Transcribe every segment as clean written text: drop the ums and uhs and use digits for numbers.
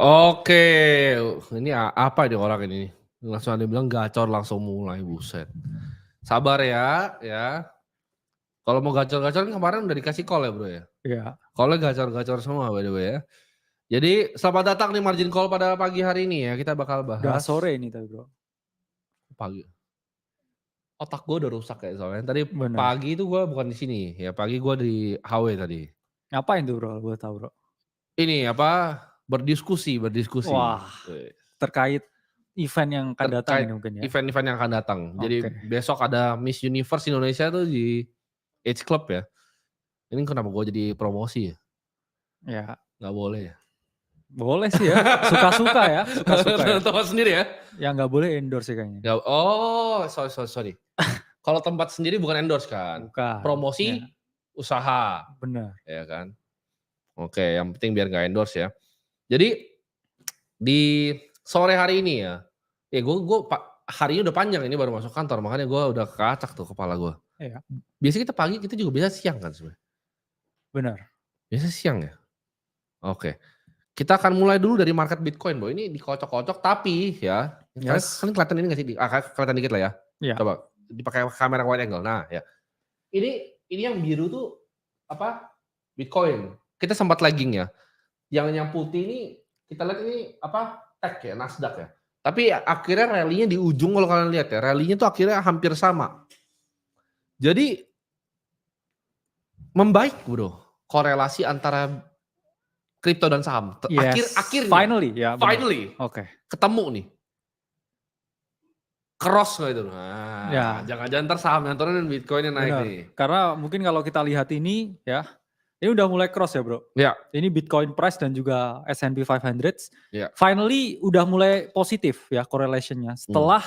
Oke, ini apa ini orang ini? Langsung ada yang bilang gacor langsung mulai, buset. Sabar ya. Kalau mau gacor-gacor kan kemarin udah dikasih call ya Bro ya? Iya. Call-nya gacor-gacor semua by the way ya. Jadi selamat datang di Margin Call pada pagi hari ini ya, kita bakal Udah bahas sore ini tapi Bro. pagi. Otak gue udah rusak ya soalnya, tadi Bener. pagi itu gue bukan di sini, ya pagi gue di HW tadi. Ngapain tuh Bro, boleh tahu Bro? Ini apa, berdiskusi. Wah, terkait event yang akan datang Terkait ini mungkin ya? event-event yang akan datang. Jadi Oke. besok ada Miss Universe Indonesia tuh di H Club ya. Ini kenapa gue jadi promosi ya? Ya, Nggak boleh ya? boleh sih ya, suka-suka ya, suka-suka ya. Tempat sendiri ya? Yang nggak boleh endorse sih kayaknya. Nggak, sorry. Kalau tempat sendiri bukan endorse kan? Bukan, ya, Promosi usaha, bener. ya kan? Oke, yang penting biar nggak endorse ya. Jadi di sore hari ini ya, gue harinya udah panjang ini baru masuk kantor, makanya gue udah kacak tuh kepala gue. Iya, Biasanya kita pagi, kita juga biasa siang kan sebenarnya? bener. Biasanya siang ya? Oke. Kita akan mulai dulu dari market Bitcoin, Bro. Ini dikocok-kocok tapi ya, Yes. kalian kelihatan ini nggak sih? Kelihatan dikit lah ya. Iya, Coba dipakai kamera wide angle. Nah, ya. Ini yang biru tuh apa? Bitcoin. Kita sempat lagging ya. Yang putih ini kita lihat ini apa? Tech ya, Nasdaq ya. Tapi akhirnya rally-nya di ujung kalau kalian lihat ya, rally-nya tuh akhirnya hampir sama. Jadi membaik, Bro, korelasi antara kripto dan saham. yes. Akhirnya Finally, ya bener. Oke. ketemu nih. Cross nggak itu? Nah, Ya, jangan-jangan entar sahamnya turun dan Bitcoin-nya naik bener. nih. Karena mungkin kalau kita lihat ini ya, ini udah mulai cross ya Bro. Ya, Ini Bitcoin price dan juga S&P 500 ya. finally udah mulai positif ya correlation-nya. Setelah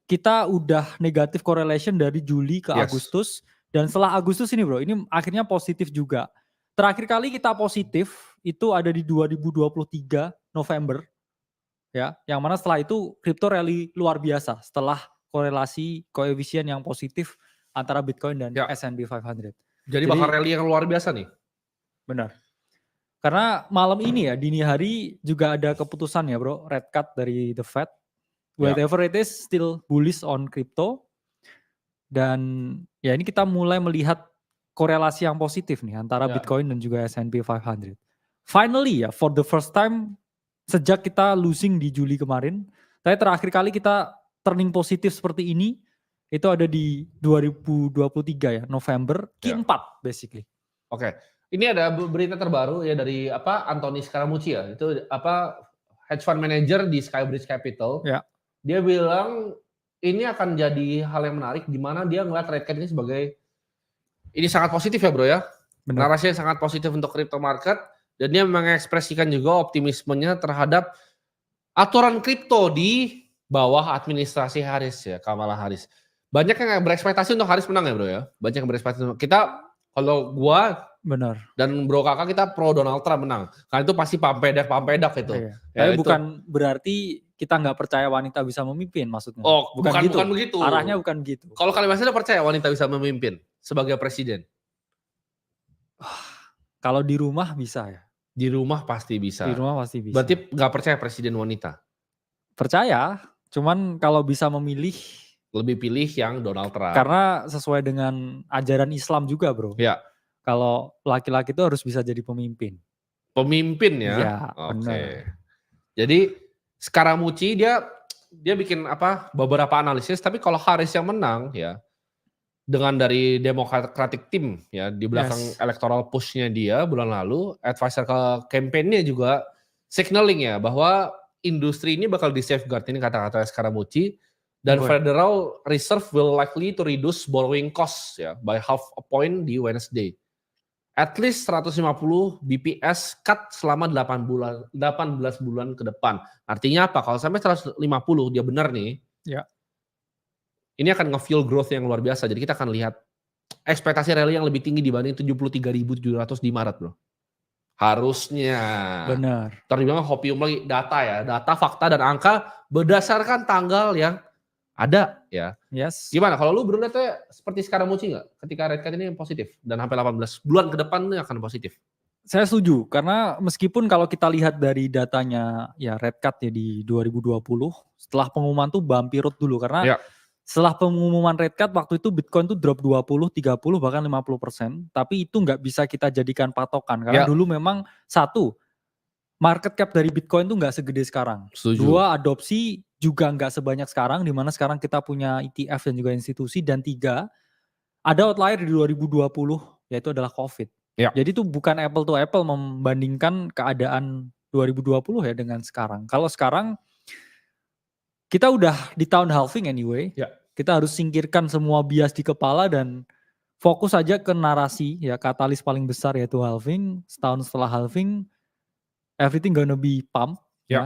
kita udah negatif correlation dari Juli ke Yes. Agustus, dan setelah Agustus ini Bro, ini akhirnya positif juga. Terakhir kali kita positif itu ada di 2023 November ya, yang mana setelah itu crypto rally luar biasa setelah korelasi koefisien yang positif antara Bitcoin dan Ya. S&P 500. Jadi bakal rally yang luar biasa nih. Benar. Karena malam ini ya, dini hari juga ada keputusan ya Bro, rate cut dari the Fed. Whatever it is, still bullish on crypto. Dan ya ini kita mulai melihat korelasi yang positif nih antara Bitcoin dan juga S&P 500. Finally ya, for the first time sejak kita losing di Juli kemarin, tapi terakhir kali kita turning positif seperti ini itu ada di 2023 ya, November, Q4 basically. Oke. Ini ada berita terbaru ya dari Anthony Scaramucci ya. Itu hedge fund manager di Skybridge Capital. Ya. Dia bilang ini akan jadi hal yang menarik di mana dia ngeliat rate cut ini sebagai ini sangat positif ya Bro ya. Benar. Narasinya sangat positif untuk crypto market dan dia mengekspresikan juga optimismenya terhadap aturan kripto di bawah administrasi Harris ya, Kamala Harris. Banyak yang berekspektasi untuk Harris menang ya Bro ya. Banyak yang berekspektasi. Kita kalau gua benar dan Bro Kakak kita pro Donald Trump menang. Karena itu pasti pampedak itu. Iya. Ya, Tapi itu. bukan berarti kita nggak percaya wanita bisa memimpin maksudnya. Oh, bukan gitu. begitu. Arahnya bukan begitu. Kalau kalian masih percaya wanita bisa memimpin sebagai presiden? Kalau di rumah bisa ya. Di rumah pasti bisa. Di rumah pasti bisa. Berarti nggak percaya presiden wanita? Percaya, cuman kalau bisa memilih, lebih pilih yang Donald Trump. Karena sesuai dengan ajaran Islam juga Bro. Ya. Kalau laki-laki itu harus bisa jadi pemimpin. Pemimpin ya? Iya, Oke. benar. Jadi Scaramucci dia bikin beberapa analisis, tapi kalau Harris yang menang ya, dengan dari Democratic Team ya di belakang electoral push-nya dia bulan lalu, advisor ke campaign-nya juga signaling ya bahwa industri ini bakal di safeguard, ini kata-kata Scaramucci, dan Federal Reserve will likely to reduce borrowing costs ya by half a point di Wednesday. At least 150 BPS cut selama 18 bulan ke depan. Artinya apa? Kalau sampai 150 dia benar nih. Ya. Ini akan nge-fuel growth yang luar biasa. Jadi kita akan lihat ekspektasi rally yang lebih tinggi dibanding 73.700 di Maret, Bro. Harusnya. Benar. Ntar dibilang hopium lagi, data ya. Data, fakta, dan angka berdasarkan tanggal yang ada ya. Yes. Gimana kalau lu Bro lihatnya seperti Scaramucci nggak? Ketika rate cut ini positif dan sampai 18 bulan ke depan ini akan positif. Saya setuju karena meskipun kalau kita lihat dari datanya ya Red Cat ya di 2020 setelah pengumuman tuh bumpy road dulu karena Ya, setelah pengumuman Red Cat waktu itu Bitcoin tuh drop 20, 30 bahkan 50%, tapi itu nggak bisa kita jadikan patokan karena ya, dulu memang satu market cap dari Bitcoin tuh nggak segede sekarang. setuju. Dua, adopsi juga nggak sebanyak sekarang di mana sekarang kita punya ETF dan juga institusi, dan tiga, ada outlier di 2020 yaitu adalah COVID. Ya, Jadi itu bukan apple to apple membandingkan keadaan 2020 ya dengan sekarang. Kalau sekarang kita udah di tahun halving anyway. ya, Kita harus singkirkan semua bias di kepala dan fokus aja ke narasi ya, katalis paling besar yaitu halving. Setahun setelah halving everything gonna be pump ya, ya.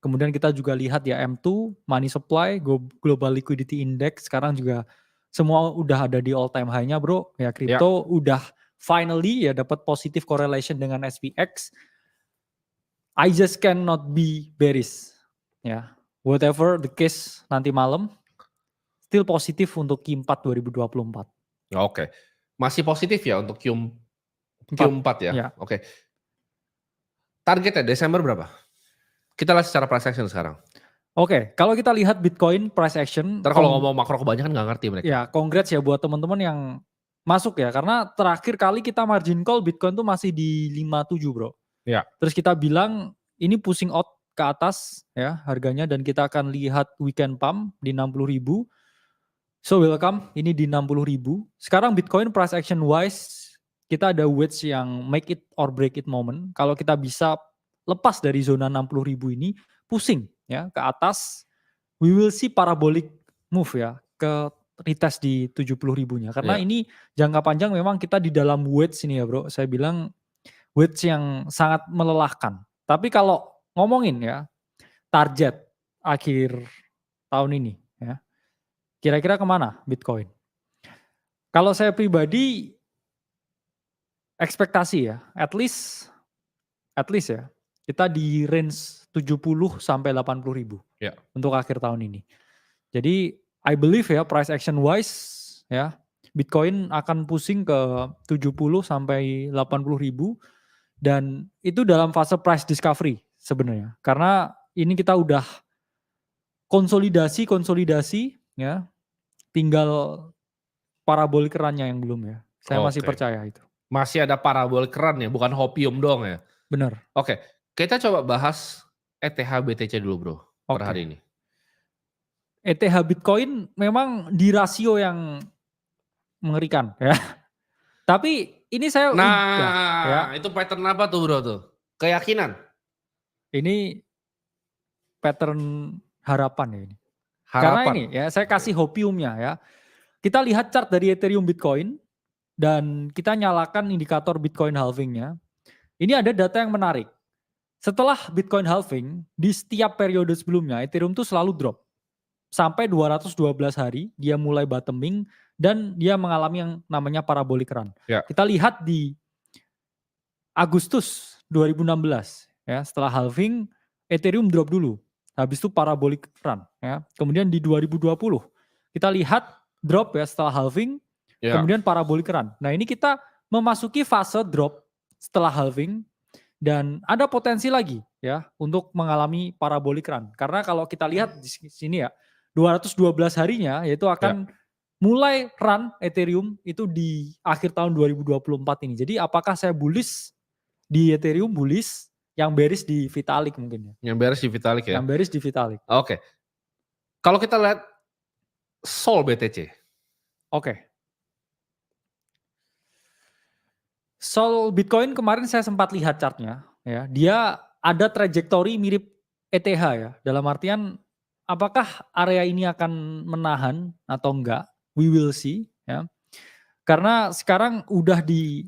Kemudian kita juga lihat ya M2, money supply, global liquidity index sekarang juga semua udah ada di all time high-nya bro. Ya ya. crypto udah finally ya dapat positive correlation dengan SPX. I just cannot be bearish. Ya, whatever the case nanti malam, still positif untuk Q4 2024. Oke. Masih positif ya untuk Q4 ya? Ya. Oke. Targetnya Desember berapa? Kita lihat secara price action sekarang. Oke, kalau kita lihat Bitcoin price action, Ntar kalau ngomong makro kebanyakan nggak ngerti mereka. ya congrats ya buat teman-teman yang masuk ya, karena terakhir kali kita margin call Bitcoin tuh masih di 57 bro. Ya. Terus kita bilang ini pushing out ke atas ya harganya, dan kita akan lihat weekend pump di 60.000. So welcome, ini di 60.000. Sekarang Bitcoin price action wise kita ada wedge yang make it or break it moment. Kalau kita bisa lepas dari zona 60.000 ini, pusing ya ke atas, we will see parabolic move ya ke retest di 70.000-nya. Karena ini jangka panjang memang kita di dalam wedge ini ya bro. Saya bilang wedge yang sangat melelahkan. Tapi kalau ngomongin ya target akhir tahun ini ya, kira-kira kemana Bitcoin? Kalau saya pribadi ekspektasi ya, at least ya, kita di range 70 sampai 80.000 untuk akhir tahun ini. Jadi I believe ya price action wise ya, Bitcoin akan pusing ke 70 sampai 80.000, dan itu dalam fase price discovery sebenarnya. Karena ini kita udah konsolidasi ya, tinggal parabolic run-nya yang belum ya. Saya masih percaya itu. Masih ada parabolic run ya, bukan hopium doang ya. Benar. Oke, kita coba bahas ETH BTC dulu bro per hari ini. ETH Bitcoin memang di rasio yang mengerikan ya. Tapi ini saya ya. Itu pattern apa tuh bro tuh? Keyakinan? Ini pattern harapan ya ini. Harapan. Karena ini ya saya kasih hopiumnya ya. Kita lihat chart dari Ethereum Bitcoin dan kita nyalakan indikator Bitcoin halvingnya. Ini ada data yang menarik. Setelah Bitcoin halving, di setiap periode sebelumnya Ethereum tuh selalu drop. Sampai 212 hari dia mulai bottoming dan dia mengalami yang namanya parabolic run. Ya. Kita lihat di Agustus 2016 ya, setelah halving Ethereum drop dulu. Habis itu parabolic run ya. Kemudian di 2020 kita lihat drop ya setelah halving, kemudian parabolic run. Nah, ini kita memasuki fase drop setelah halving dan ada potensi lagi ya untuk mengalami parabolic run. Karena kalau kita lihat di sini ya 212 harinya yaitu akan mulai run Ethereum itu di akhir tahun 2024 ini. Jadi apakah saya bullish di Ethereum, bullish, yang bearish di Vitalik mungkin ya. Yang bearish di Vitalik ya? Yang bearish di Vitalik. Oke. Kalau kita lihat Sol BTC. Oke. Sol Bitcoin kemarin saya sempat lihat chartnya ya. Dia ada trajektori mirip ETH ya. Dalam artian apakah area ini akan menahan atau enggak? We will see ya. Karena sekarang udah di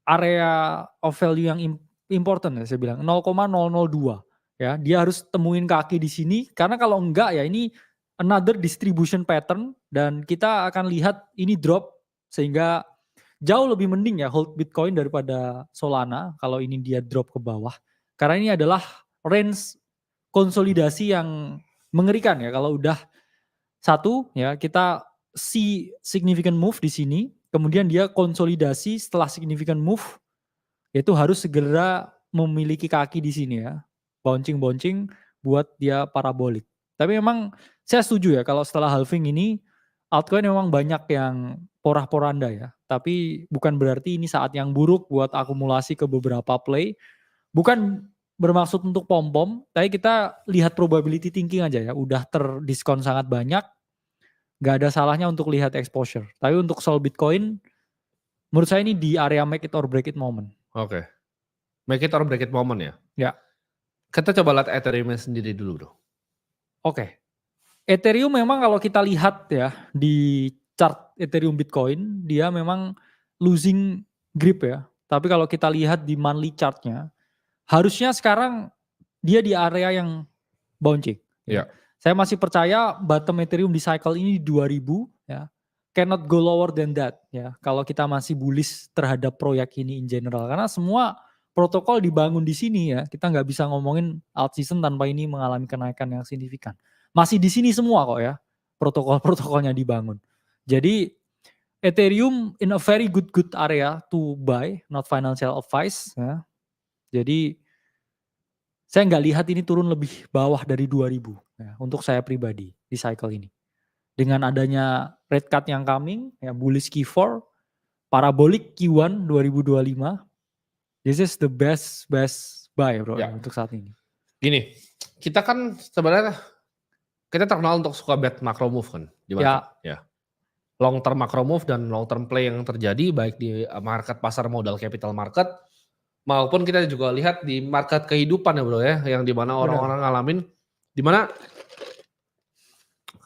area of value yang important ya saya bilang 0,002 ya. Dia harus temuin kaki di sini karena kalau enggak ya ini another distribution pattern dan kita akan lihat ini drop sehingga jauh lebih mending ya hold Bitcoin daripada Solana kalau ini dia drop ke bawah. Karena ini adalah range konsolidasi yang mengerikan ya kalau udah satu ya kita see significant move di sini, kemudian dia konsolidasi setelah significant move yaitu harus segera memiliki kaki di sini ya, bouncing buat dia parabolik. Tapi memang saya setuju ya kalau setelah halving ini altcoin memang banyak yang porah-poranda ya. Tapi bukan berarti ini saat yang buruk buat akumulasi ke beberapa play. Bukan bermaksud untuk pom-pom, tapi kita lihat probability thinking aja ya. Udah terdiskon sangat banyak, gak ada salahnya untuk lihat exposure. Tapi untuk Sol Bitcoin, menurut saya ini di area make it or break it moment. Oke. Make it or break it moment ya? Ya. Kita coba lihat Ethereum sendiri dulu bro. Oke. Ethereum memang kalau kita lihat ya di chart Ethereum Bitcoin, dia memang losing grip ya. Tapi kalau kita lihat di monthly chartnya, harusnya sekarang dia di area yang bouncing. Ya. Saya masih percaya bottom Ethereum di cycle ini di 2000 ya. Cannot go lower than that ya. Kalau kita masih bullish terhadap proyek ini in general. Karena semua protokol dibangun di sini ya. Kita nggak bisa ngomongin alt season tanpa ini mengalami kenaikan yang signifikan. Masih di sini semua kok ya. Protokol-protokolnya dibangun. Jadi Ethereum in a very good area to buy, not financial advice ya. Jadi saya nggak lihat ini turun lebih bawah dari 2000 ya, untuk saya pribadi di cycle ini. Dengan adanya rate cut yang coming, ya bullish Q4, parabolic Q1 2025, this is the best buy bro ya, untuk saat ini. Gini, kita kan sebenarnya kita terkenal untuk suka bet macro move kan di market. Ya. Long term macro move dan long term play yang terjadi baik di market pasar modal capital market maupun kita juga lihat di market kehidupan ya bro ya, yang dimana orang-orang ngalamin, dimana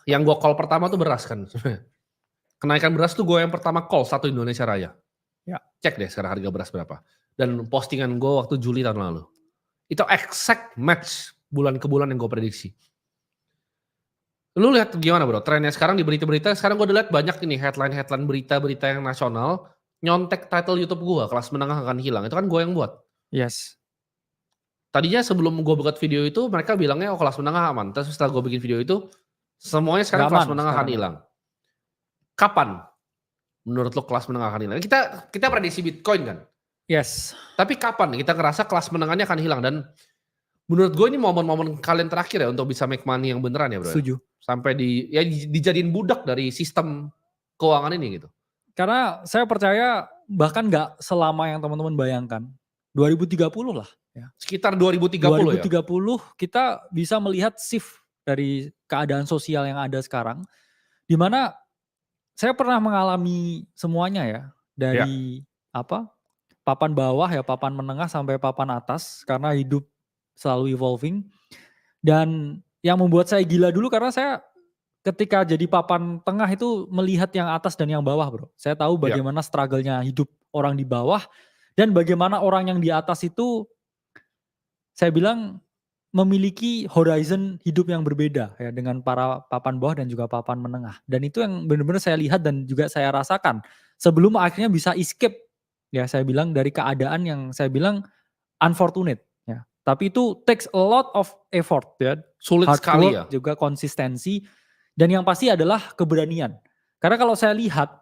yang gue call pertama tuh beras kan. Kenaikan beras tuh gue yang pertama call satu Indonesia Raya. Ya. Cek deh sekarang harga beras berapa. Dan postingan gue waktu Juli tahun lalu. Itu exact match bulan ke bulan yang gue prediksi. Lu lihat gimana bro, trennya sekarang di berita-berita, sekarang gue udah lihat banyak ini headline berita-berita yang nasional, nyontek title YouTube gue, kelas menengah akan hilang. Itu kan gue yang buat. Yes. Tadinya sebelum gue buat video itu, mereka bilangnya kelas menengah aman. Terus setelah gue bikin video itu, semuanya sekarang kelas menengah akan hilang. Kapan menurut lo kelas menengah akan hilang? Kita prediksi Bitcoin kan? Yes. Tapi kapan kita ngerasa kelas menengahnya akan hilang? Dan menurut gue ini momen-momen kalian terakhir ya untuk bisa make money yang beneran ya bro? Setuju. Sampai dijadiin budak dari sistem keuangan ini gitu. Karena saya percaya bahkan nggak selama yang teman-teman bayangkan. 2030 lah. Ya. Sekitar 2030 ya? 2030 kita bisa melihat shift dari keadaan sosial yang ada sekarang. Dimana saya pernah mengalami semuanya ya. Dari papan bawah ya, papan menengah sampai papan atas. Karena hidup selalu evolving. Dan yang membuat saya gila dulu karena saya ketika jadi papan tengah itu melihat yang atas dan yang bawah bro. Saya tahu bagaimana struggle-nya hidup orang di bawah. Dan bagaimana orang yang di atas itu saya bilang memiliki horizon hidup yang berbeda ya dengan para papan bawah dan juga papan menengah. Dan itu yang benar-benar saya lihat dan juga saya rasakan sebelum akhirnya bisa escape ya, saya bilang dari keadaan yang saya bilang unfortunate ya. Tapi itu takes a lot of effort ya. Sulit hard sekali work, ya. juga konsistensi dan yang pasti adalah keberanian. Karena kalau saya lihat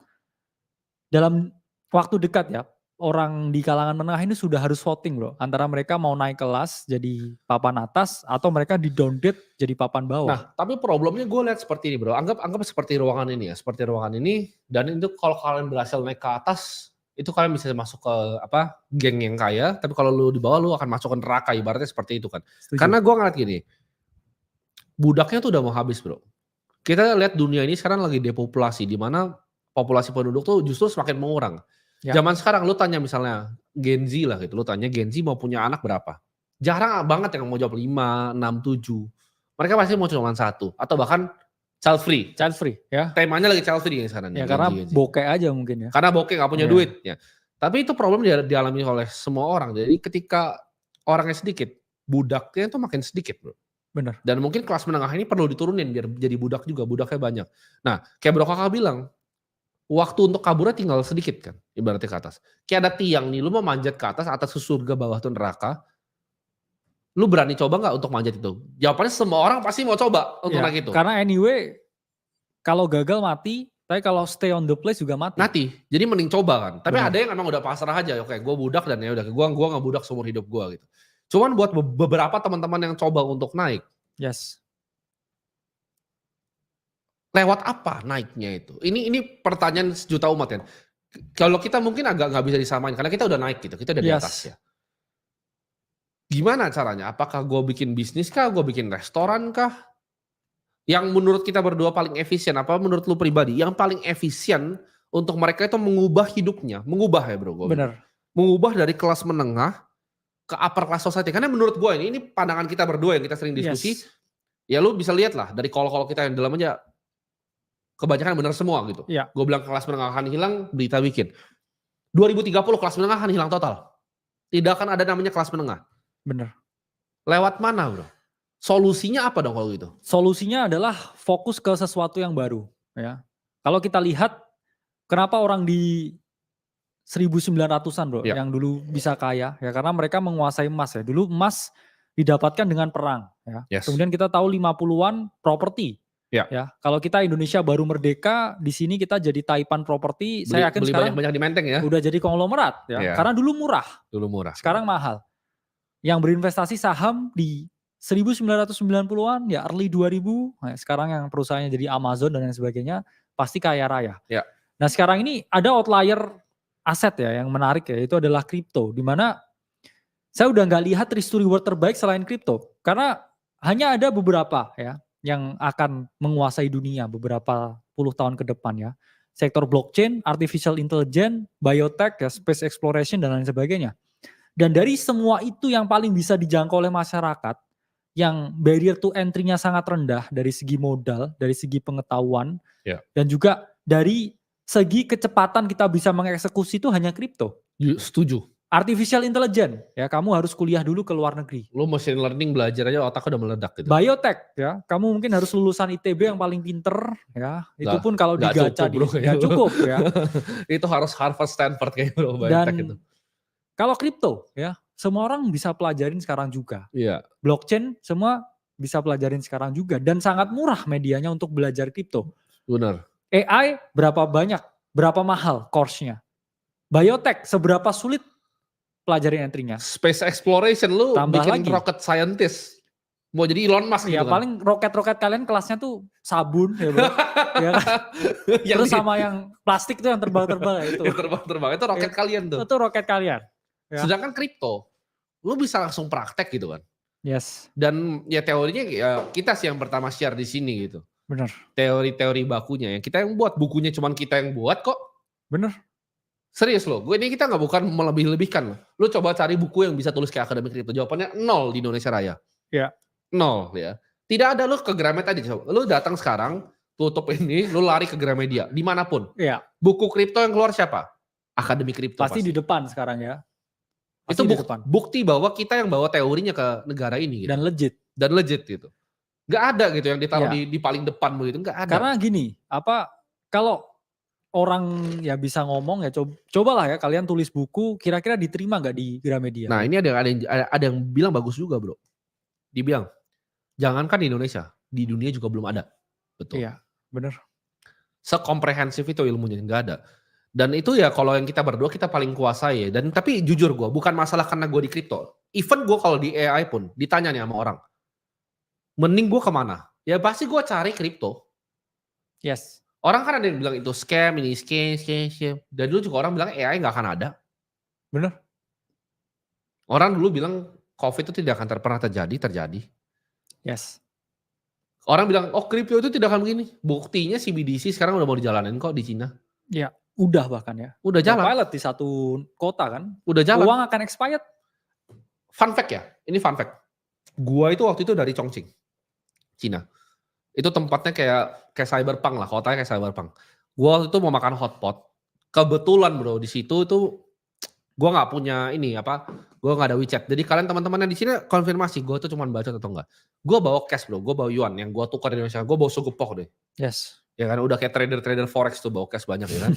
dalam waktu dekat ya, orang di kalangan menengah ini sudah harus voting bro. Antara mereka mau naik kelas jadi papan atas atau mereka di downgrade jadi papan bawah. Nah tapi problemnya gue lihat seperti ini bro. Anggap seperti ruangan ini ya. Seperti ruangan ini. Dan itu kalau kalian berhasil naik ke atas, itu kalian bisa masuk ke geng yang kaya. Tapi kalau lu di bawah lu akan masuk ke neraka. Ibaratnya seperti itu kan. Setuju. Karena gue ngeliat gini. Budaknya tuh udah mau habis bro. Kita lihat dunia ini sekarang lagi depopulasi. Dimana populasi penduduk tuh justru semakin mengurang. Ya. Zaman sekarang lu tanya misalnya Gen Z lah gitu, lu tanya Gen Z mau punya anak berapa? Jarang banget yang mau jawab 5, 6, 7. Mereka pasti mau cuma 1 atau bahkan child free. Child free ya. Temanya lagi child free sekarang. Ya karena Gen Z. Bokeh aja mungkin ya. Karena bokeh gak punya duit ya. Tapi itu problem dialami oleh semua orang. Jadi ketika orangnya sedikit, budaknya itu makin sedikit bro. Benar. Dan mungkin kelas menengah ini perlu diturunin biar jadi budak juga, budaknya banyak. Nah kayak bro kakak bilang, waktu untuk kaburnya tinggal sedikit kan, ibaratnya ke atas. Kayak ada tiang nih, lu mau manjat ke atas ke surga, bawah tuh neraka. Lu berani coba gak untuk manjat itu? Jawabannya semua orang pasti mau coba untuk naik itu. Karena anyway, kalau gagal mati, Tapi kalau stay on the place juga mati. Nanti, jadi mending coba kan. Tapi Benar. ada yang emang udah pasrah aja, oke gue budak dan ya udah gua nggak budak seumur hidup gua gitu. Cuman buat beberapa teman-teman yang coba untuk naik, Yes. lewat apa naiknya itu? Ini pertanyaan sejuta umat kan. Kalau kita mungkin agak nggak bisa disamain karena kita udah naik gitu, kita udah di atas Yes. ya. Gimana caranya? Apakah gue bikin bisnis kah? Gue bikin restoran kah? Yang menurut kita berdua paling efisien, apa menurut lu pribadi? Yang paling efisien untuk mereka itu mengubah hidupnya, mengubah ya bro, gue bilang. Benar. Mengubah dari kelas menengah ke upper class society. Karena menurut gue ini pandangan kita berdua yang kita sering diskusi. Yes. Ya lu bisa lihat lah dari call-call kita yang dalam aja kebanyakan benar semua gitu. Iya. Gue bilang kelas menengah akan hilang, berita bikin. 2030 kelas menengah akan hilang total. Tidak akan ada namanya kelas menengah. Benar. Lewat mana bro? Solusinya apa dong kalau gitu? Solusinya adalah fokus ke sesuatu yang baru. Ya. Kalau kita lihat kenapa orang di 1900-an bro, Ya. yang dulu bisa kaya, ya karena mereka menguasai emas ya. Dulu emas didapatkan dengan perang. Ya. Yes. Kemudian kita tahu 50-an properti. Ya. Ya. Kalau kita Indonesia baru merdeka, di sini kita jadi taipan properti. Saya yakin beli sekarang banyak-banyak di Menteng ya. udah jadi konglomerat. Ya. Ya. Karena dulu murah, Dulu murah. sekarang mahal. Yang berinvestasi saham di 1990-an, ya early 2000, nah sekarang yang perusahaannya jadi Amazon dan lain sebagainya, pasti kaya raya. Ya. Nah sekarang ini ada outlier aset ya yang menarik ya, itu adalah kripto. Dimana saya udah nggak lihat risk to reward terbaik selain kripto. Karena hanya ada beberapa ya yang akan menguasai dunia beberapa puluh tahun ke depan ya. Sektor blockchain, artificial intelligence, biotech, ya, space exploration dan lain sebagainya. Dan dari semua itu yang paling bisa dijangkau oleh masyarakat, yang barrier to entry-nya sangat rendah dari segi modal, dari segi pengetahuan, Ya. dan juga dari segi kecepatan kita bisa mengeksekusi itu hanya kripto. Setuju. Artificial intelligence, ya kamu harus kuliah dulu ke luar negeri. Lu machine learning belajar aja otak udah meledak gitu. Biotech, ya kamu mungkin harus lulusan ITB yang paling pinter, ya itu pun kalau digaca nggak cukup ya. Itu harus Harvard, Stanford kayak bro. Dan itu. Kalau kripto, ya semua orang bisa pelajarin sekarang juga. Iya. Blockchain semua bisa pelajarin sekarang juga dan sangat murah medianya untuk belajar kripto. Benar. AI berapa banyak, berapa mahal course-nya. Biotech seberapa sulit pelajarin entry-nya. Space exploration lu Tambah bikin lagi. rocket scientist. Mau jadi Elon Musk Ya gitu kan. paling roket-roket kalian kelasnya tuh sabun ya bro. Ya kan? Terus sama yang plastik tuh yang terbang-terbang ya itu. Yang terbang-terbang itu roket kalian tuh. Itu roket kalian. Ya. Sedangkan kripto, lu bisa langsung praktek gitu kan. Yes. Dan ya teorinya ya kita sih yang pertama share di sini gitu. Bener. Teori-teori bakunya yang kita yang buat, bukunya cuman kita yang buat kok. Bener. Serius loh, ini kita nggak bukan melebih-lebihkan. Lu coba cari buku yang bisa tulis kayak akademik kripto, jawabannya 0 di Indonesia Raya. Ya. 0 ya. Tidak ada, lu ke Gramet aja coba. Lu datang sekarang, tutup ini, lu lari ke Gramedia dimanapun. Iya. Buku kripto yang keluar siapa? Akademik kripto Pasti di depan sekarang ya. Itu bukti bahwa kita yang bawa teorinya ke negara ini gitu. Dan legit gitu. Gak ada gitu yang ditaruh di paling depan begitu, gak ada. Karena gini, kalau orang ya bisa ngomong ya cobalah ya kalian tulis buku, kira-kira diterima gak di Gramedia? Nah ini ada yang bilang bagus juga bro. Dibilang, jangankan di Indonesia, di dunia juga belum ada. Betul. Iya, bener. Sekomprehensif itu ilmunya, gak ada. Dan itu ya kalau yang kita berdua kita paling kuasai ya. Dan tapi jujur gue, bukan masalah karena gue di kripto. Even gue kalau di AI pun ditanya nih sama orang, mending gue kemana? Ya pasti gue cari kripto. Yes. Orang kan ada yang bilang itu scam, ini scam. Dan dulu juga orang bilang AI gak akan ada. Bener. Orang dulu bilang COVID itu tidak akan pernah terjadi. Yes. Orang bilang, oh kripto itu tidak akan begini. Buktinya CBDC sekarang udah mau dijalanin kok di Cina. Ya, udah bahkan ya. Udah jalan. Pilot di satu kota kan. Udah jalan. Uang akan expired. Fun fact ya, ini fun fact. Gua itu waktu itu dari Chongqing, Cina. Itu tempatnya kayak cyberpunk lah, kotanya kayak cyberpunk. Gua waktu itu mau makan hotpot. Kebetulan bro, di situ itu gua nggak punya gua nggak ada WeChat. Jadi kalian teman-teman yang di sini konfirmasi, gua tuh cuma baca atau enggak. Gua bawa cash bro, gua bawa yuan yang gua tukar di Indonesia. Gua bawa sugepok deh. Yes. Ya kan udah kayak trader forex tuh bawa cash banyak ya kan.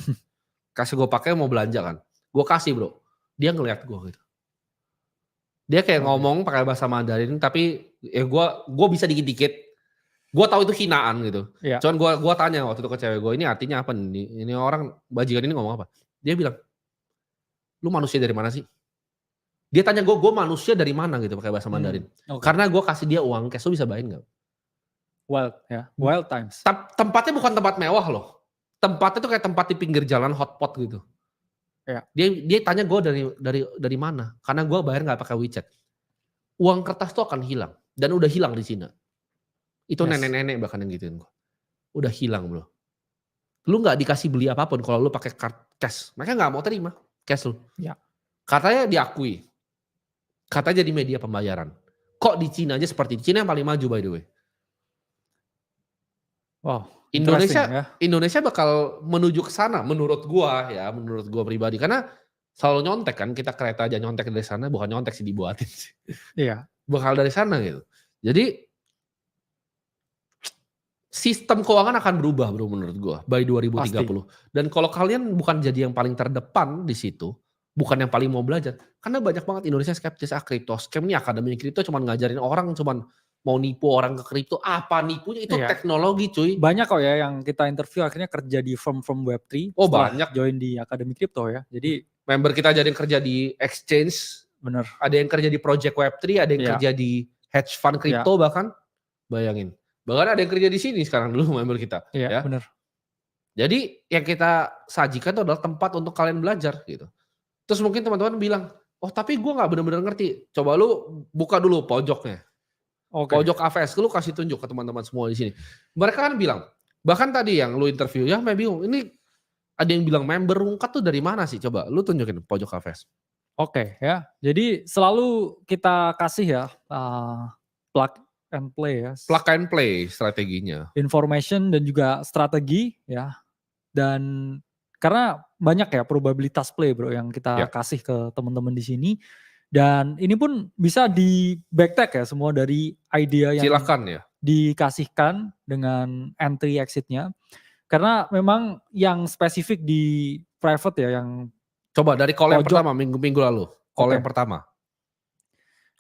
Kasih gue pakai mau belanja kan. Gue kasih bro. Dia ngeliat gue gitu. Dia kayak ngomong pakai bahasa Mandarin tapi ya gue bisa dikit-dikit. Gue tahu itu hinaan gitu. Iya. Cuman gue tanya waktu itu ke cewek gue, ini artinya apa nih? Ini orang bajingan ini ngomong apa? Dia bilang, lu manusia dari mana sih? Dia tanya gue manusia dari mana gitu pakai bahasa Mandarin. Oke. Karena gue kasih dia uang cash, lu bisa bayangin nggak? Wild ya, wild times. Tempatnya bukan tempat mewah loh. Tempatnya tuh kayak tempat di pinggir jalan hotpot gitu. Iya. Dia tanya gue dari mana? Karena gue bayar nggak pakai WeChat. Uang kertas tuh akan hilang dan udah hilang di Cina. Itu Yes. nenek-nenek bahkan yang gituin gue. Udah hilang bro. Lu nggak dikasih beli apapun kalau lu pakai cash. Mereka nggak mau terima cash lu. Ya. Katanya diakui. Katanya jadi media pembayaran. Kok di Cina aja seperti di Cina yang paling maju by the way. Wow. Interesting, ya. Indonesia bakal menuju ke sana menurut gua pribadi karena selalu nyontek kan, kita kereta aja nyontek dari sana, bukan nyontek sih dibuatin sih. Iya. Bakal dari sana gitu. Jadi sistem keuangan akan berubah bro menurut gua by 2030. Pasti. Dan kalau kalian bukan jadi yang paling terdepan di situ, bukan yang paling mau belajar, karena banyak banget Indonesia skeptis kripto. Scam nih akademi kripto cuman ngajarin orang cuman mau nipu orang ke kripto, apa nipunya itu Iya. teknologi cuy. Banyak kok ya yang kita interview akhirnya kerja di firm-firm Web3 Oh setelah banyak. join di akademi kripto ya. Jadi member kita ada yang kerja di exchange, bener. ada yang kerja di project Web3, ada yang Iya. kerja di hedge fund kripto bahkan. Bayangin. Bahkan ada yang kerja di sini sekarang dulu member kita. Iya, Ya. bener. Jadi yang kita sajikan itu adalah tempat untuk kalian belajar gitu. Terus mungkin teman-teman bilang, oh tapi gue gak benar-benar ngerti. Coba lu buka dulu pojoknya. Oke. Pojok AVS, lu kasih tunjuk ke teman-teman semua di sini. Mereka kan bilang, bahkan tadi yang lu interview, ya saya bingung, ini ada yang bilang member rungkat tuh dari mana sih? Coba lu tunjukin pojok AVS. Oke ya, jadi selalu kita kasih ya plug and play ya. Plug and play strateginya. Information dan juga strategi ya. Dan karena banyak ya probabilitas play bro yang kita kasih ke teman-teman di sini. Dan ini pun bisa di backtag ya semua dari idea yang silakan ya dikasihkan dengan entry exitnya. Karena memang yang spesifik di private ya yang coba dari call yang pertama minggu lalu. Call yang pertama.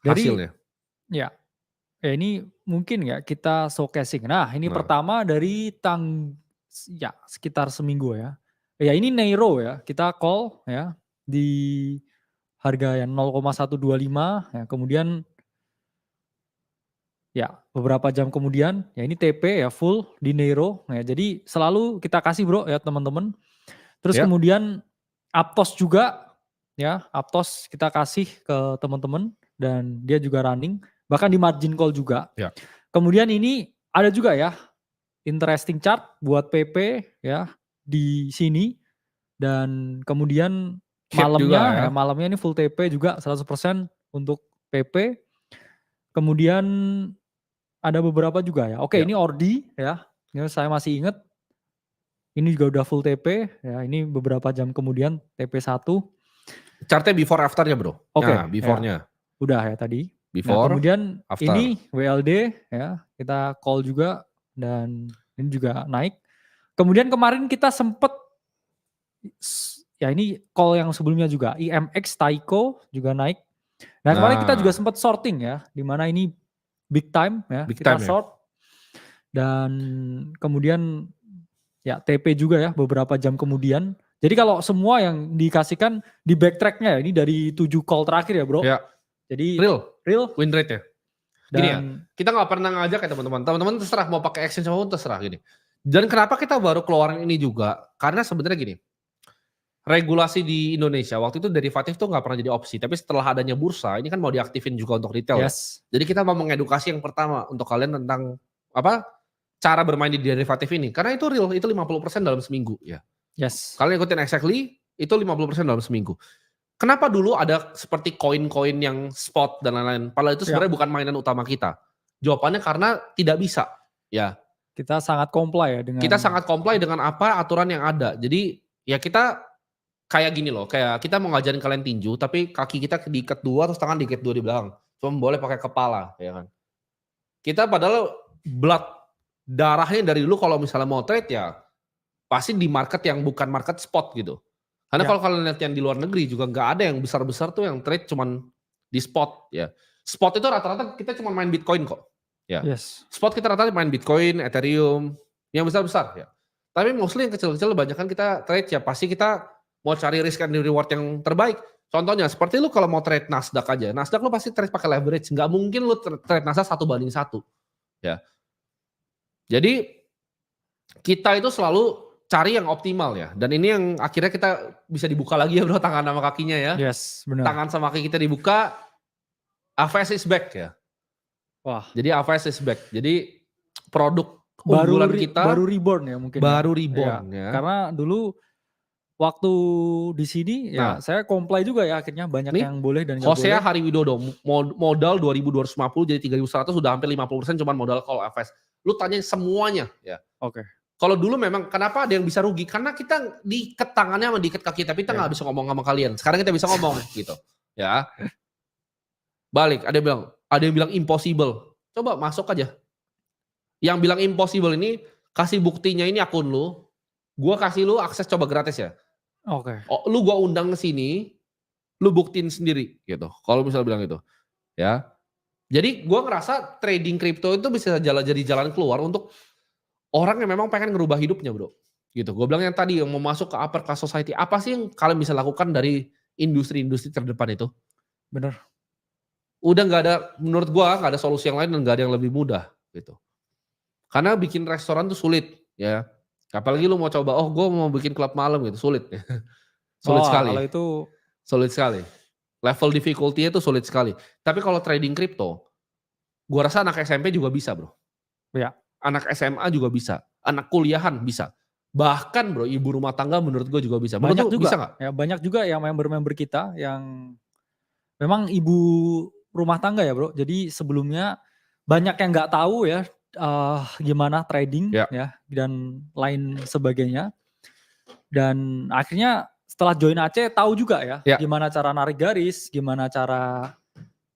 Hasilnya. Ya. Ini mungkin ya kita showcasing. Nah, ini pertama dari sekitar seminggu ya. Ya ini Neiro ya. Kita call ya di harga yang 0,125 ya. Kemudian ya beberapa jam kemudian ya ini TP ya full di Neiro ya. Jadi selalu kita kasih bro ya teman-teman. Terus kemudian Aptos juga ya. Aptos kita kasih ke teman-teman dan dia juga running. Bahkan di margin call juga. Ya. Kemudian ini ada juga ya interesting chart buat PP ya di sini. Dan kemudian malamnya malamnya ini full TP juga 100% untuk PP. Kemudian ada beberapa juga ya. Oke, ini Ordi ya. Ini saya masih ingat. Ini juga udah full TP ya. Ini beberapa jam kemudian TP1. Chartnya before afternya bro. Oke. Nah, beforenya. Ya. Udah ya tadi. Before, kemudian after. Ini WLD ya. Kita call juga dan ini juga naik. Kemudian kemarin kita sempet ya ini call yang sebelumnya juga IMX Taiko juga naik. Nah kemarin kita juga sempat sorting ya, dimana ini big time ya, kita short dan kemudian ya TP juga ya beberapa jam kemudian. Jadi kalau semua yang dikasihkan di backtracknya ya, ini dari 7 call terakhir ya bro. Ya. Jadi real win rate ya. Gini ya, dan kita nggak pernah ngajak ya teman-teman. Teman-teman terserah mau pakai exchange apapun terserah gini. Dan kenapa kita baru keluarin ini juga? Karena sebenarnya gini. Regulasi di Indonesia waktu itu derivatif tuh nggak pernah jadi opsi, tapi setelah adanya bursa ini kan mau diaktifin juga untuk retail. Ya. Jadi kita mau mengedukasi yang pertama untuk kalian tentang apa cara bermain di derivatif ini, karena itu real, itu 50% dalam seminggu ya. Kalian ikutin exactly itu 50% dalam seminggu. Kenapa dulu ada seperti koin-koin yang spot dan lain-lain? Padahal itu sebenarnya bukan mainan utama kita. Jawabannya karena tidak bisa. Ya. Kita sangat comply ya dengan. Kita sangat comply dengan apa aturan yang ada. Jadi ya kita kayak gini loh, kayak kita mau ngajarin kalian tinju, tapi kaki kita diikat 2, terus tangan diikat 2 di belakang. Cuma boleh pakai kepala, ya kan. Kita padahal darahnya dari dulu kalau misalnya mau trade ya, pasti di market yang bukan market spot gitu. Karena kalau kalian lihat yang di luar negeri juga nggak ada yang besar-besar tuh yang trade cuman di spot ya. Spot itu rata-rata kita cuma main Bitcoin kok. Ya. Yes. Spot kita rata main Bitcoin, Ethereum, yang besar-besar ya. Tapi mostly yang kecil-kecil banyak kan kita trade ya pasti kita mau cari risk and reward yang terbaik. Contohnya seperti lu kalau mau trade Nasdaq aja, Nasdaq lu pasti trade pakai leverage, nggak mungkin lu trade Nasdaq 1:1 ya. Jadi kita itu selalu cari yang optimal ya. Dan ini yang akhirnya kita bisa dibuka lagi ya bro, tangan sama kakinya ya. Yes, benar. Tangan sama kaki kita dibuka, AVS is back ya. Wah. Jadi AVS is back. Jadi produk Baru unggulan kita baru reborn ya mungkin. baru ya. reborn ya. Karena dulu waktu di sini ya saya comply juga ya akhirnya banyak nih, yang boleh dan nggak Hosea boleh. Hariwidodo modal 2.250 jadi 3.100 sudah hampir 50% cuman modal call AVS. Lu tanya semuanya ya. Oke. Kalau dulu memang kenapa ada yang bisa rugi? Karena kita diikat tangannya sama diikat kaki tapi kita nggak bisa ngomong sama kalian. Sekarang kita bisa ngomong gitu. Ya. Balik, ada yang bilang impossible. Coba masuk aja. Yang bilang impossible ini kasih buktinya ini akun lu. Gua kasih lu akses coba gratis ya. Oke. Oh, lu gua undang ke sini, lu buktiin sendiri gitu. Kalau misalnya bilang itu, ya. Jadi gua ngerasa trading crypto itu bisa jadi jalan keluar untuk orang yang memang pengen ngerubah hidupnya, bro. Gitu. Gua bilang yang tadi yang mau masuk ke upper class society, apa sih yang kalian bisa lakukan dari industri-industri terdepan itu? Bener. Udah nggak ada, menurut gua nggak ada solusi yang lain dan nggak ada yang lebih mudah gitu. Karena bikin restoran tuh sulit, ya. Apalagi lu mau coba, oh gue mau bikin klub malam gitu, sulit. Sulit sekali. Kalau itu sulit sekali. Level difficulty-nya itu sulit sekali. Tapi kalau trading crypto, gue rasa anak SMP juga bisa bro. Ya. Anak SMA juga bisa. Anak kuliahan bisa. Bahkan bro, ibu rumah tangga menurut gue juga bisa. Banyak juga. Bisa gak? Ya, banyak juga yang member-member kita yang memang ibu rumah tangga ya bro. Jadi sebelumnya banyak yang nggak tahu ya gimana trading ya dan lain sebagainya. Dan akhirnya setelah join Aceh tahu juga ya gimana cara narik garis, gimana cara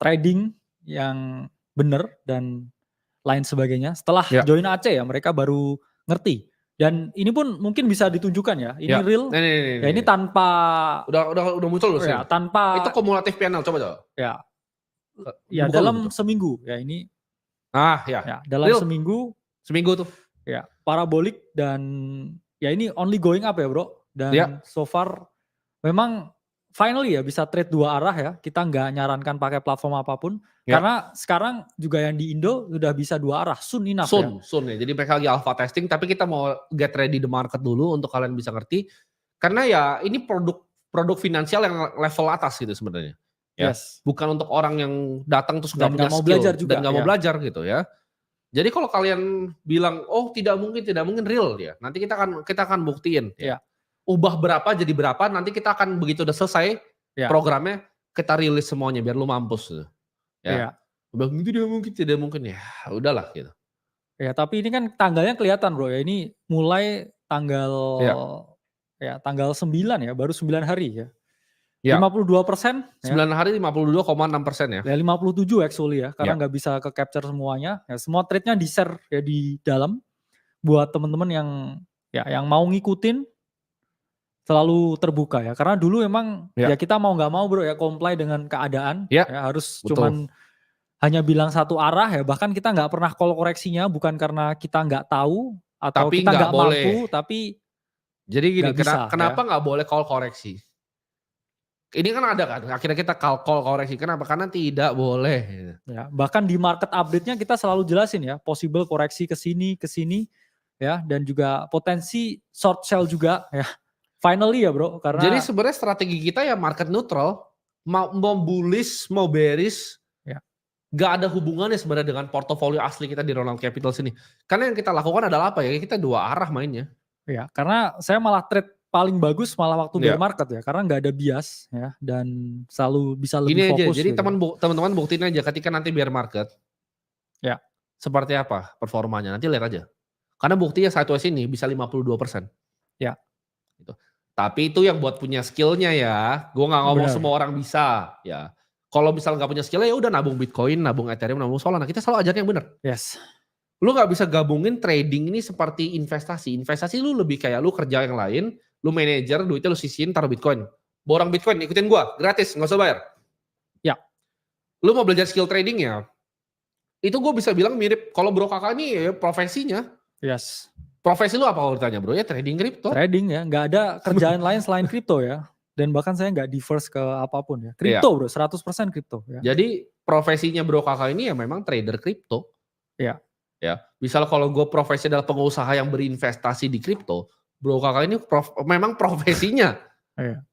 trading yang benar dan lain sebagainya. Setelah join Aceh ya mereka baru ngerti. Dan ini pun mungkin bisa ditunjukkan ya. Ini real. Ini tanpa udah muncul loh sih. Tanpa itu kumulatif panel coba. Ya dalam seminggu ya ini. Ya dalam seminggu tuh. Ya parabolik dan ya ini only going up ya bro. Dan so far memang finally ya bisa trade dua arah ya. Kita nggak nyarankan pakai platform apapun. Karena sekarang juga yang di Indo udah bisa dua arah. Soon enough Soon ya. Jadi mereka lagi alpha testing. Tapi kita mau get ready the market dulu untuk kalian bisa ngerti. Karena ya ini produk finansial yang level atas gitu sebenarnya. Ya. Bukan untuk orang yang datang terus nggak punya mau skill belajar juga, dan nggak mau belajar gitu ya. Jadi kalau kalian bilang oh tidak mungkin real ya. Nanti kita akan buktiin. Ya. Ubah berapa jadi berapa. Nanti kita akan begitu udah selesai programnya kita rilis semuanya biar lu mampus. Ya. Udah tidak mungkin ya. Udahlah gitu. Ya tapi ini kan tanggalnya kelihatan bro ya. Ini mulai tanggal tanggal 9 ya. Baru 9 hari ya. 52%. 9 hari 52,6% ya. 57 actually ya. Karena nggak bisa ke capture semuanya. Ya, semua trade-nya di share ya di dalam. Buat teman-teman yang mau ngikutin. Selalu terbuka ya. Karena dulu emang ya kita mau nggak mau bro ya. Comply dengan keadaan. Ya harus cuman hanya bilang satu arah ya. Bahkan kita nggak pernah call koreksinya. Bukan karena kita nggak tahu. Atau tapi kita nggak mampu. Tapi jadi gini. Kenapa nggak boleh call koreksi? Ini kan ada kan, akhirnya kita call koreksi. Kenapa? Karena tidak boleh. Ya, bahkan di market update-nya kita selalu jelasin ya, possible koreksi ke sini ya, dan juga potensi short sell juga ya. Finally ya bro, karena jadi sebenarnya strategi kita ya market neutral, mau bullish, mau bearish, gak ada hubungannya sebenarnya dengan portofolio asli kita di Ronald Capital sini. Karena yang kita lakukan adalah apa ya? Kita dua arah mainnya. Ya, karena saya malah trade paling bagus malah waktu bear market ya, karena nggak ada bias ya dan selalu bisa lebih fokus. Jadi teman-teman buktiin aja ketika nanti bear market, seperti apa performanya nanti lihat aja. Karena buktinya sideways ini bisa 52%. Ya. Gitu. Tapi itu yang buat punya skillnya ya. Gue nggak ngomong semua orang bisa ya. Kalau misalnya nggak punya skillnya ya udah nabung Bitcoin, nabung Ethereum, nabung Solana. Kita selalu ajarin yang benar. Yes. Lu nggak bisa gabungin trading ini seperti investasi. Investasi lu lebih kayak lu kerja yang lain. Lu manajer, duitnya lu sisihin, taruh Bitcoin. Borong Bitcoin, ikutin gua, gratis, nggak usah bayar. Ya. Lu mau belajar skill trading ya, Itu gue bisa bilang mirip, kalau Bro Kakak ini ya profesinya. Yes. Profesi lu apa kalau ditanya bro? Ya trading kripto. Trading ya, nggak ada kerjaan lain selain kripto ya. Dan bahkan saya nggak diverse ke apapun ya. Kripto bro, 100% kripto ya. Jadi profesinya Bro Kakak ini ya memang trader kripto. Iya. Ya, misal kalau gue profesi adalah pengusaha yang berinvestasi di kripto, Bro Kakak ini memang profesinya